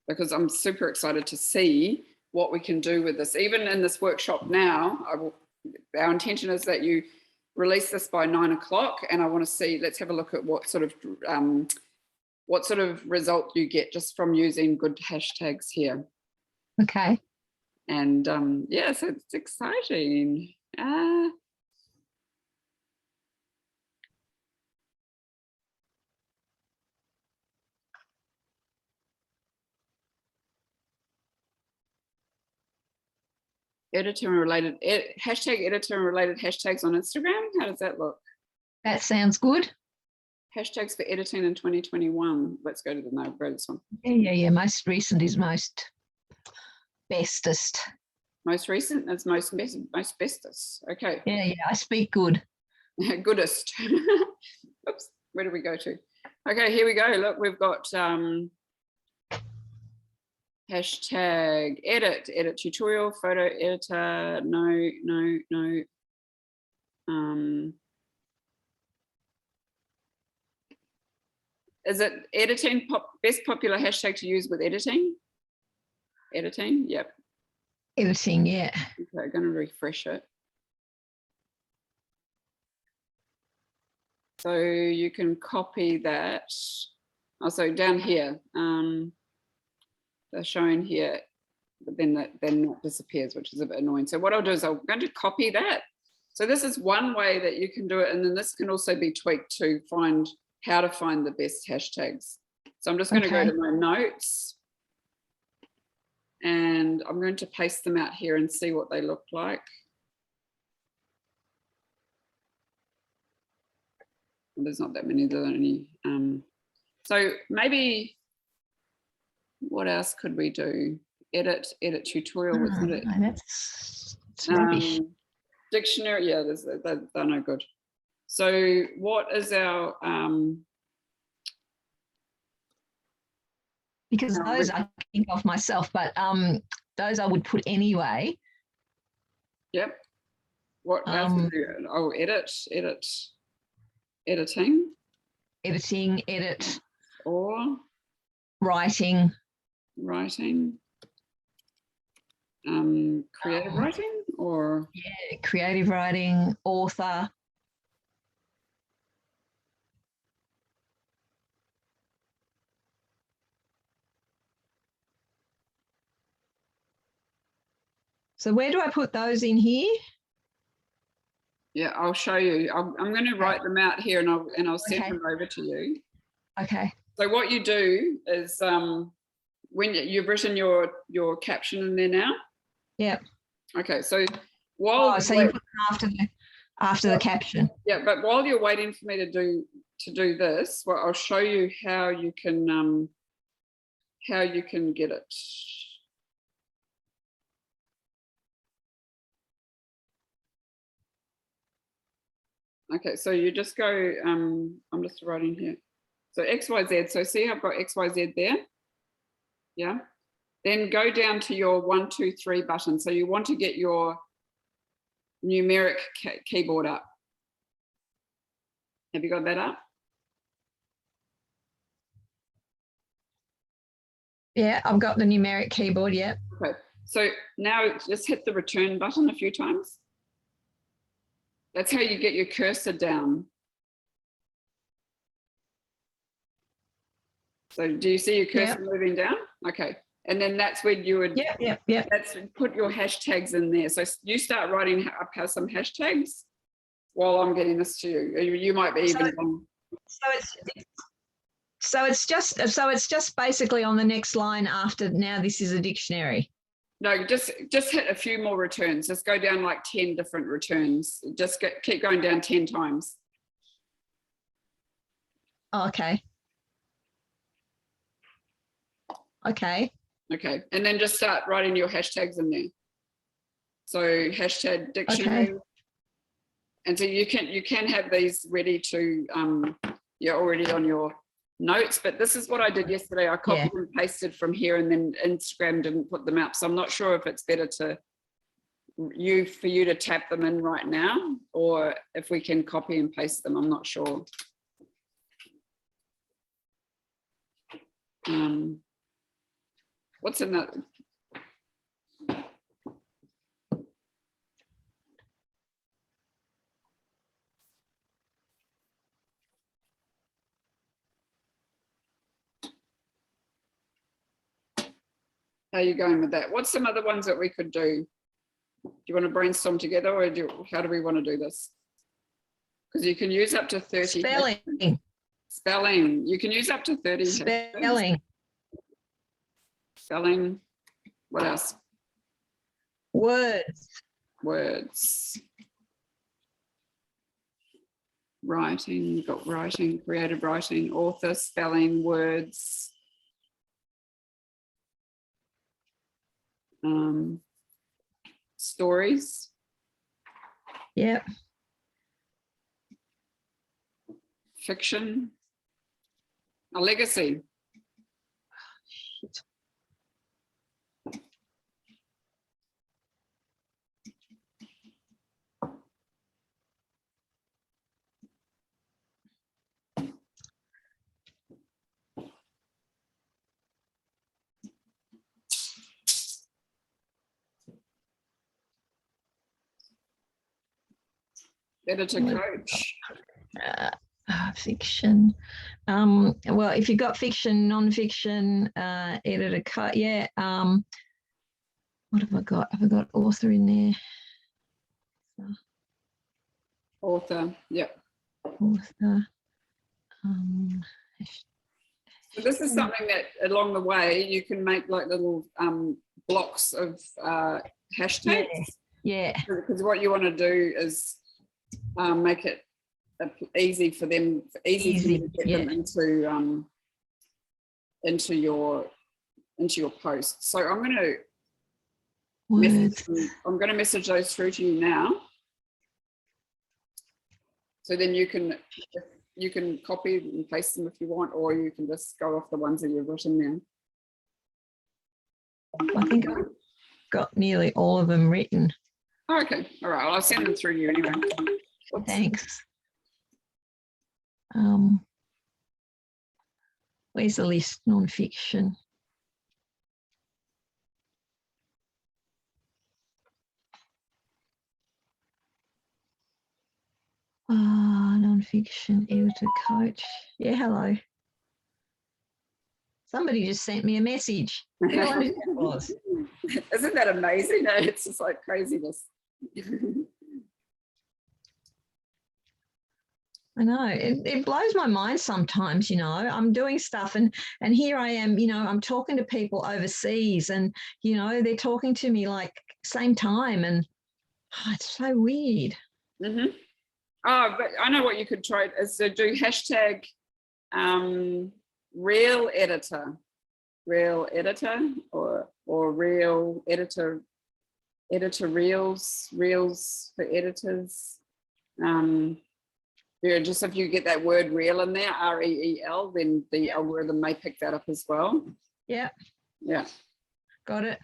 because I'm super excited to see what we can do with this. Even in this workshop now, our intention is that you release this by 9 o'clock, and I want to see, let's have a look at what sort of result you get just from using good hashtags here. Okay. And yeah, so it's exciting. Editor and related hashtags on Instagram. How does that look? That sounds good. Hashtags for editing in 2021. Let's go to this one. Yeah. Most recent is most bestest. Most recent is most bestest. Okay. Yeah. I speak good. Goodest. Oops. Where do we go to? Okay, here we go. Look, we've got hashtag edit tutorial, photo editor. No. Is it editing best popular hashtag to use with editing? Editing, yep. Editing, yeah. Okay, I'm going to refresh it. So you can copy that. Also down here, they're showing here, but then that disappears, which is a bit annoying. So what I'll do is I'm going to copy that. So this is one way that you can do it, and then this can also be tweaked to find how to find the best hashtags. So I'm just going to go to my notes, and I'm going to paste them out here and see what they look like. Well, there's not that many, there are only. So maybe, what else could we do? Edit tutorial, wasn't it? That's rubbish. Dictionary, yeah, they're no good. So what is our because No, those I think of myself, but those I would put anyway. Yep. What else? Oh, editing. Editing, edit, Or writing. Creative writing, or Yeah, creative writing, author. So where do I put those in here? yeah, I'll show you. I'm going to write them out here, and I'll send Okay. them over to you. Okay. So what you do is when you've written your caption in there now. Yep. Okay, so while So you put them after the caption. Yeah, but while you're waiting for me to do this, well, I'll show you how you can get it. Okay, so you just go, I'm just writing here. So XYZ, so see I've got XYZ there? Yeah. Then go down to your 1, 2, 3 button. So you want to get your numeric keyboard up. Have you got that up? Yeah, I've got the numeric keyboard, yeah. Okay, so now just hit the return button a few times. That's how you get your cursor down. So do you see your cursor moving down? Okay, and then that's when you would That's put your hashtags in there. So you start writing up some hashtags while I'm getting this to you. You might be even So it's just basically on the next line after now this is a dictionary. No, just hit a few more returns. Just go down like 10 different returns. Just keep going down 10 times. Oh, okay. Okay. Okay, and then just start writing your hashtags in there. So hashtag dictionary. Okay. And so you can have these ready to you're already on your notes, but this is what I did yesterday. I copied and pasted from here, and then Instagram didn't put them up. So I'm not sure if it's better for you to tap them in right now, or if we can copy and paste them. I'm not sure. What's in that? How are you going with that? What's some other ones that we could do? Do you want to brainstorm together, or how do we want to do this? Because you can use up to 30. Spelling. You can use up to 30. Spelling. What else? Words. Writing. You've got writing, creative writing, author, spelling, words. Stories. Yep. Fiction. A legacy. Editor coach. Fiction. Well, if you've got fiction, non-fiction, editor cut, what have I got? Have I got author in there? Author, yep. Author. So this is something that along the way you can make like little blocks of hashtags. Yeah. Because what you want to do is make it easy for them, easy to get them into your post. So I'm going to message those through to you now. So then you can copy and paste them if you want, or you can just go off the ones that you've written there. I think I've got nearly all of them written. Oh, okay. All right. Well, I'll send them through you anyway. Whoops. Thanks. Where's the list? Non-fiction. Non-fiction editor coach. Yeah, hello. Somebody just sent me a message. Who I wonder who that was. Isn't that amazing? It's just like craziness. I know it blows my mind sometimes, you know. I'm doing stuff and here I am, you know, I'm talking to people overseas and, you know, they're talking to me like same time and it's so weird. Mm-hmm. Oh, but I know what you could try is to do hashtag real editor or real editor reels for editors. Yeah, just if you get that word real in there, REEL, then the algorithm may pick that up as well. Yeah. Yeah. Got it.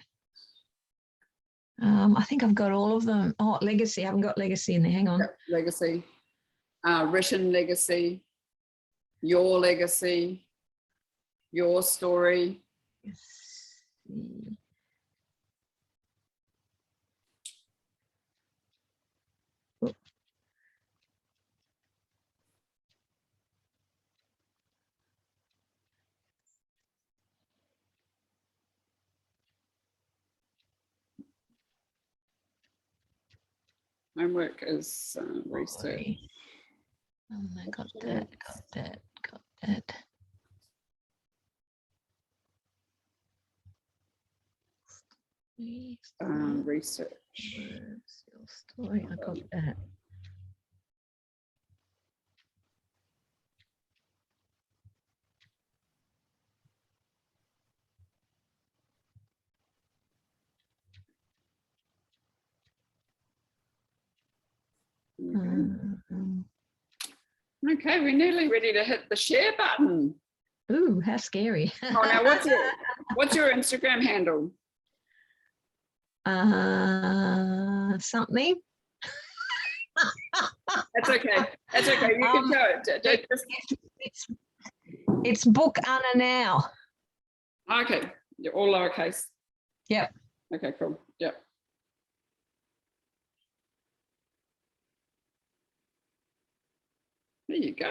I think I've got all of them. Oh, legacy. I haven't got legacy in there. Hang on. Yeah, legacy. Written legacy. Your legacy. Your story. Yes. Homework is research. I got that. Research. Your story. I got that. Okay, we're nearly ready to hit the share button. Ooh, how scary. Oh, now what's your Instagram handle? Something. That's okay. That's okay. You can tell it. It's Book Anna now. Okay. You're all lowercase. Yep. Okay, cool. Yep. There you go.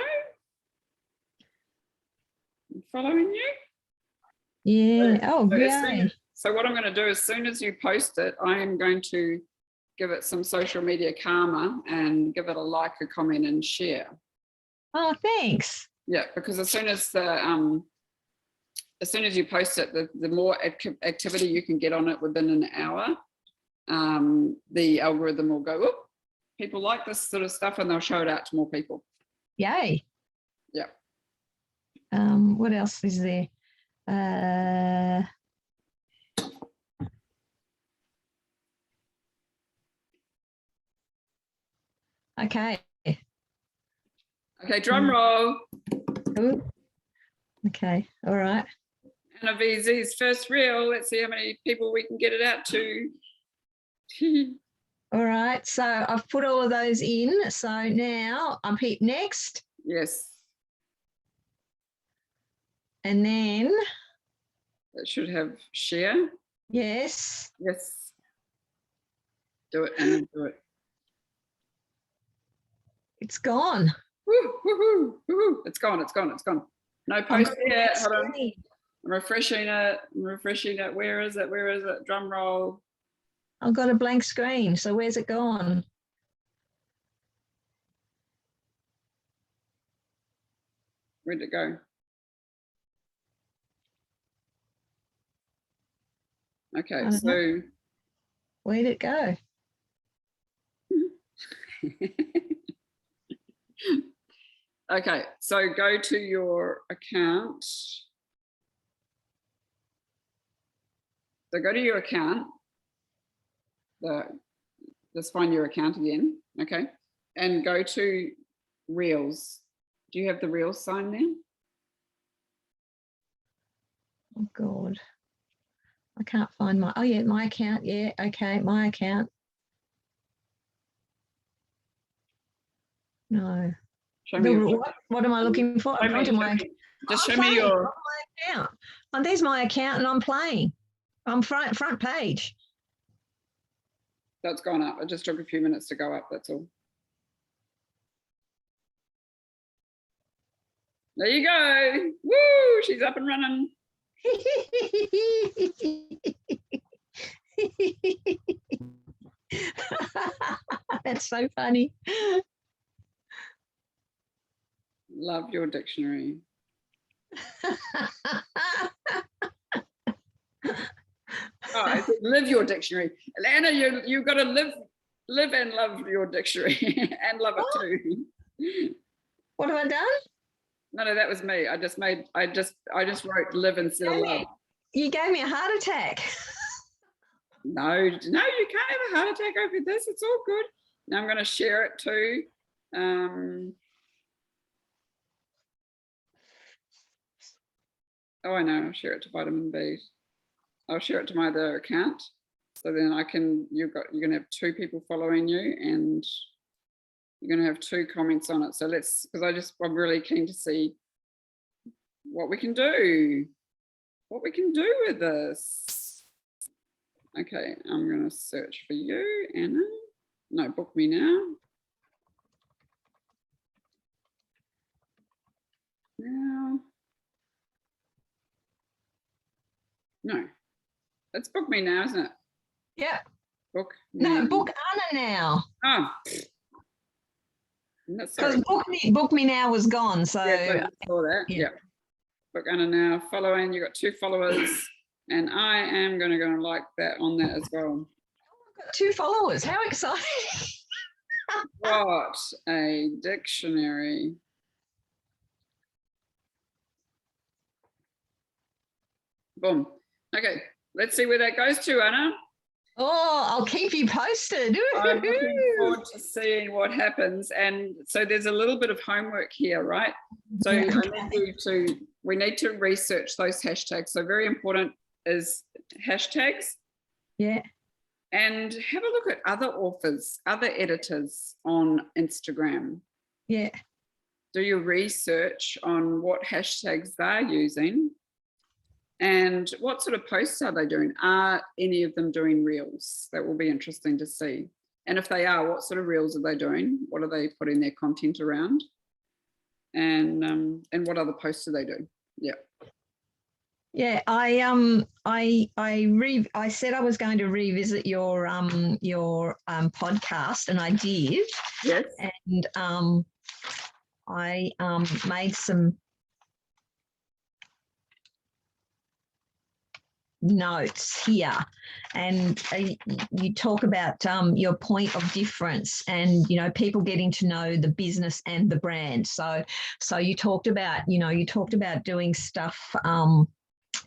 I'm following you. Yeah. Oh, yeah. So what I'm going to do, as soon as you post it, I am going to give it some social media karma and give it a like, a comment, and share. Oh, thanks. Yeah, because as soon as you post it, the more activity you can get on it within an hour, the algorithm will go, oh, people like this sort of stuff, and they'll show it out to more people. Yay. Yeah. What else is there? Okay. Okay, drum roll. Ooh. Okay, all right. Anna VZ's first reel. Let's see how many people we can get it out to. All right, so I've put all of those in. So now I'm hit next. Yes. And then? That should have share. Yes. Yes. Do it and do it. It's gone. Woo, woo, woo. It's gone. No post yet. Hold on. I'm refreshing it. Where is it? Drum roll. I've got a blank screen. So where's it gone? Where'd it go? Okay, so where'd it go? Okay, so go to your account. So go to your account. Just find your account again, okay? And go to Reels. Do you have the Reels sign there? Oh God. I can't find my, oh yeah, my account. Yeah, okay, my account. No. Show me your, What am I looking for? show me, Onto my, just I'm show me playing your, on my account. And there's my account and I'm playing. I'm front page. that's gone up. It just took a few minutes to go up, that's all. There you go. Woo, she's up and running. That's so funny. Love your dictionary. Oh, I said live your dictionary. Anna, you've got to live and love your dictionary and love it too. What have I done? No, that was me. I just wrote live instead of love. You gave me a heart attack. No, you can't have a heart attack over this. It's all good. Now I'm going to share it too. Oh, I know. I'll share it to Vitamin B. I'll share it to my other account. So then you're going to have 2 people following you and you're going to have 2 comments on it. So I'm really keen to see what we can do with this. Okay, I'm going to search for you, Anna. No, book me now. No, it's book me now, isn't it? Yeah. Book. No, book Anna now. Oh. Because book me now was gone. So yeah, I saw that. Yeah. Book Anna now. Follow in. You got 2 followers, and I am going to go and like that on that as well. I've got 2 followers. How exciting! What a dictionary. Boom. Okay, let's see where that goes to, Anna. Oh, I'll keep you posted. I'm looking forward to seeing what happens. And so there's a little bit of homework here, right? So we need to research those hashtags. So very important is hashtags. Yeah. And have a look at other authors, other editors on Instagram. Yeah. Do your research on what hashtags they're using and what sort of posts are they doing? Are any of them doing reels? That will be interesting to see. And if they are, what sort of reels are they doing? What are they putting their content around? And what other posts do they do? Yeah. Yeah, I said I was going to revisit your podcast, and I did. Yes. And I made some notes here, and you talk about your point of difference, and people getting to know the business and the brand. So you talked about doing stuff.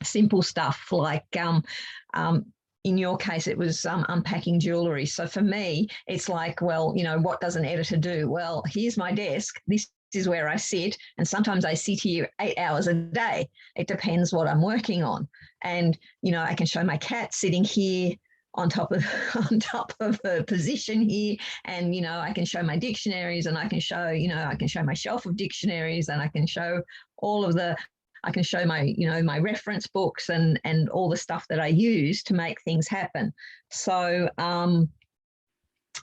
Simple stuff like in your case it was unpacking jewelry. So for me it's like, well, what does an editor do? Well, here's my desk, this is where I sit, and sometimes I sit here 8 hours a day. It depends what I'm working on. And I can show my cat sitting here on top of a position here, and I can show my dictionaries, and I can show my shelf of dictionaries, and I can show my my reference books and all the stuff that I use to make things happen. So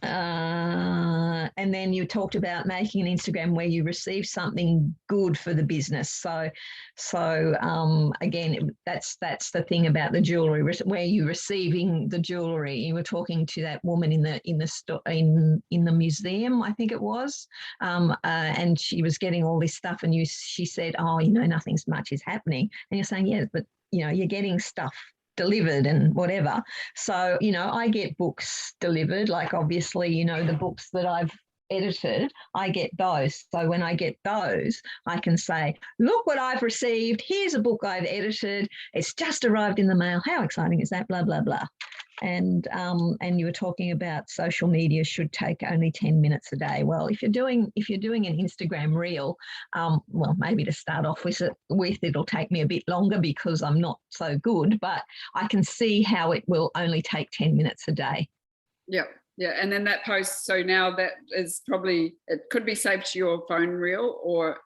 and then you talked about making an Instagram where you receive something good for the business. So again, that's the thing about the jewelry, where you're receiving the jewelry. You were talking to that woman in the museum, I think it was, and she was getting all this stuff, and she said, oh, nothing's much is happening, and you're saying, yeah, but you're getting stuff delivered and whatever. So I get books delivered, like obviously the books that I've edited, I get those. So when I get those, I can say, look what I've received, here's a book I've edited, it's just arrived in the mail, how exciting is that, blah blah blah. you were talking about social media should take only 10 minutes a day. Well, if you're doing an Instagram reel, well, maybe to start off with, it'll take me a bit longer because I'm not so good, but I can see how it will only take 10 minutes a day. Yeah. Yeah, and then that post, so now that is probably, it could be saved to your phone reel, or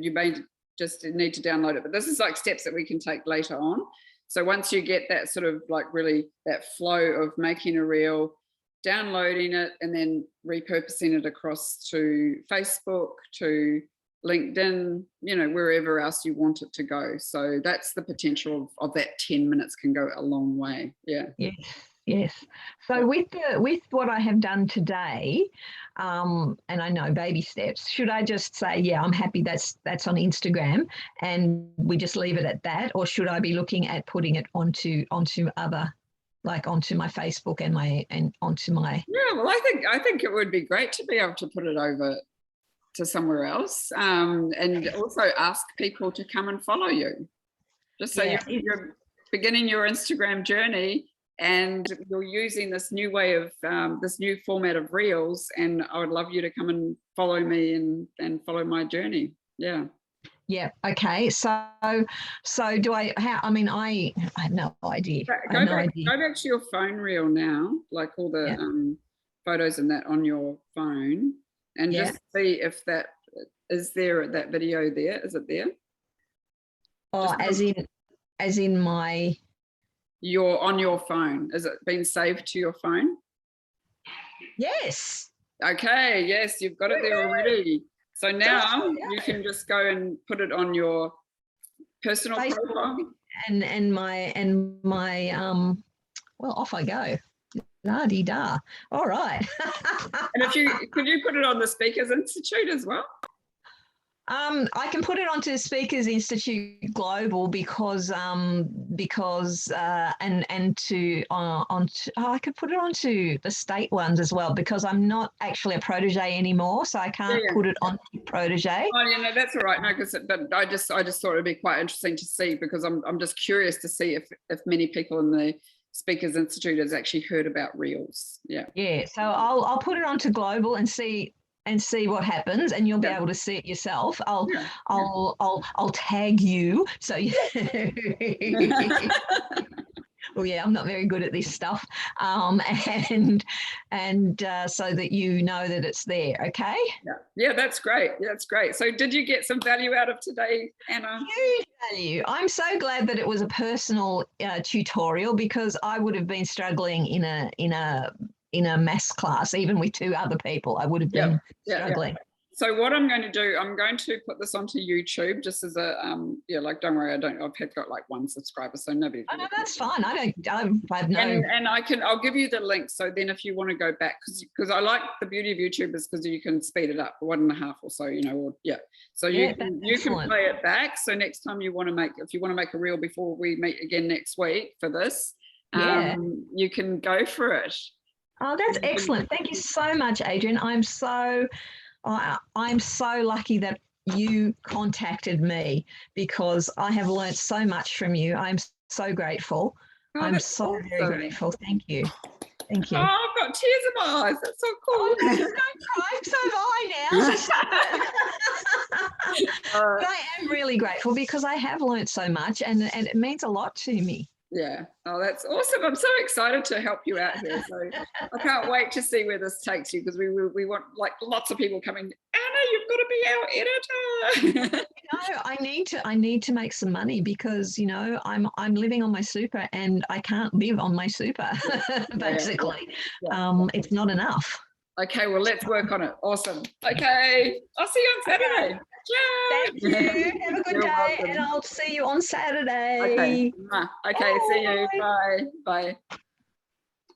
you may just need to download it. But this is like steps that we can take later on. So once you get that sort of like really that flow of making a reel, downloading it, and then repurposing it across to Facebook, to LinkedIn, wherever else you want it to go. So that's the potential of that 10 minutes can go a long way. Yeah. Yes. So with what I have done today, and I know baby steps, should I just say, yeah, I'm happy that's on Instagram and we just leave it at that, or should I be looking at putting it onto other, like onto my Facebook and onto my? Yeah, well, I think it would be great to be able to put it over to somewhere else, and also ask people to come and follow you, just so you're beginning your Instagram journey. And you're using this new way of this new format of reels, and I would love you to come and follow me and follow my journey. Yeah. Yeah. Okay. So do I? How? I mean, I have no idea. Go back to your phone reel now, like all the photos and that on your phone, and just see if that is there. That video there, is it there? Oh, as in my. You're on your phone. Has it been saved to your phone? Yes. Okay. Yes, you've got it there already. So now you can just go and put it on your personal Facebook profile. And my well, off I go. La-di-da. All right. And could you put it on the Speakers Institute as well? I can put it onto Speakers Institute Global because I could put it onto the state ones as well, because I'm not actually a protege anymore, so I can't put it onto protege. Oh yeah, no, that's all right. No, but I just thought it'd be quite interesting to see, because I'm just curious to see if many people in the Speakers Institute has actually heard about reels. Yeah. Yeah. So I'll put it onto Global and see what happens, and you'll be able to see it yourself. I'll tag you. So well, yeah, I'm not very good at this stuff. And so that you know that it's there. Okay. Yeah, that's great. That's great. So did you get some value out of today, Anna? Huge value. I'm so glad that it was a personal tutorial, because I would have been struggling in a maths class, even with two other people. I would have been struggling. Yeah. So what I'm going to do, I'm going to put this onto YouTube just as a, don't worry, I've got like 1 subscriber, so nobody. Oh, no, that's fine. I have no. And I'll give you the link. So then if you want to go back, because I like the beauty of YouTube is because you can speed it up 1.5 or so, So you can play it back. So next time if you want to make a reel before we meet again next week for this, you can go for it. Oh, that's excellent. Thank you so much, Adrian. I'm so lucky that you contacted me, because I have learned so much from you. I'm so grateful. I'm so awesome. Very grateful. Thank you. Thank you. Oh, I've got tears in my eyes. That's so cool. Oh, no, don't cry. So have I now. But I am really grateful, because I have learned so much, and it means a lot to me. Yeah. Oh, that's awesome. I'm so excited to help you out here. So I can't wait to see where this takes you, because we want like lots of people coming. Anna, you've got to be our editor. I need to make some money, because I'm living on my super, and I can't live on my super. Basically, it's not enough. Okay, well, let's work on it. Awesome. Okay, I'll see you on Saturday. Okay. Thank you. Have a good day, welcome. And I'll see you on Saturday. Okay, see you. Bye. Bye.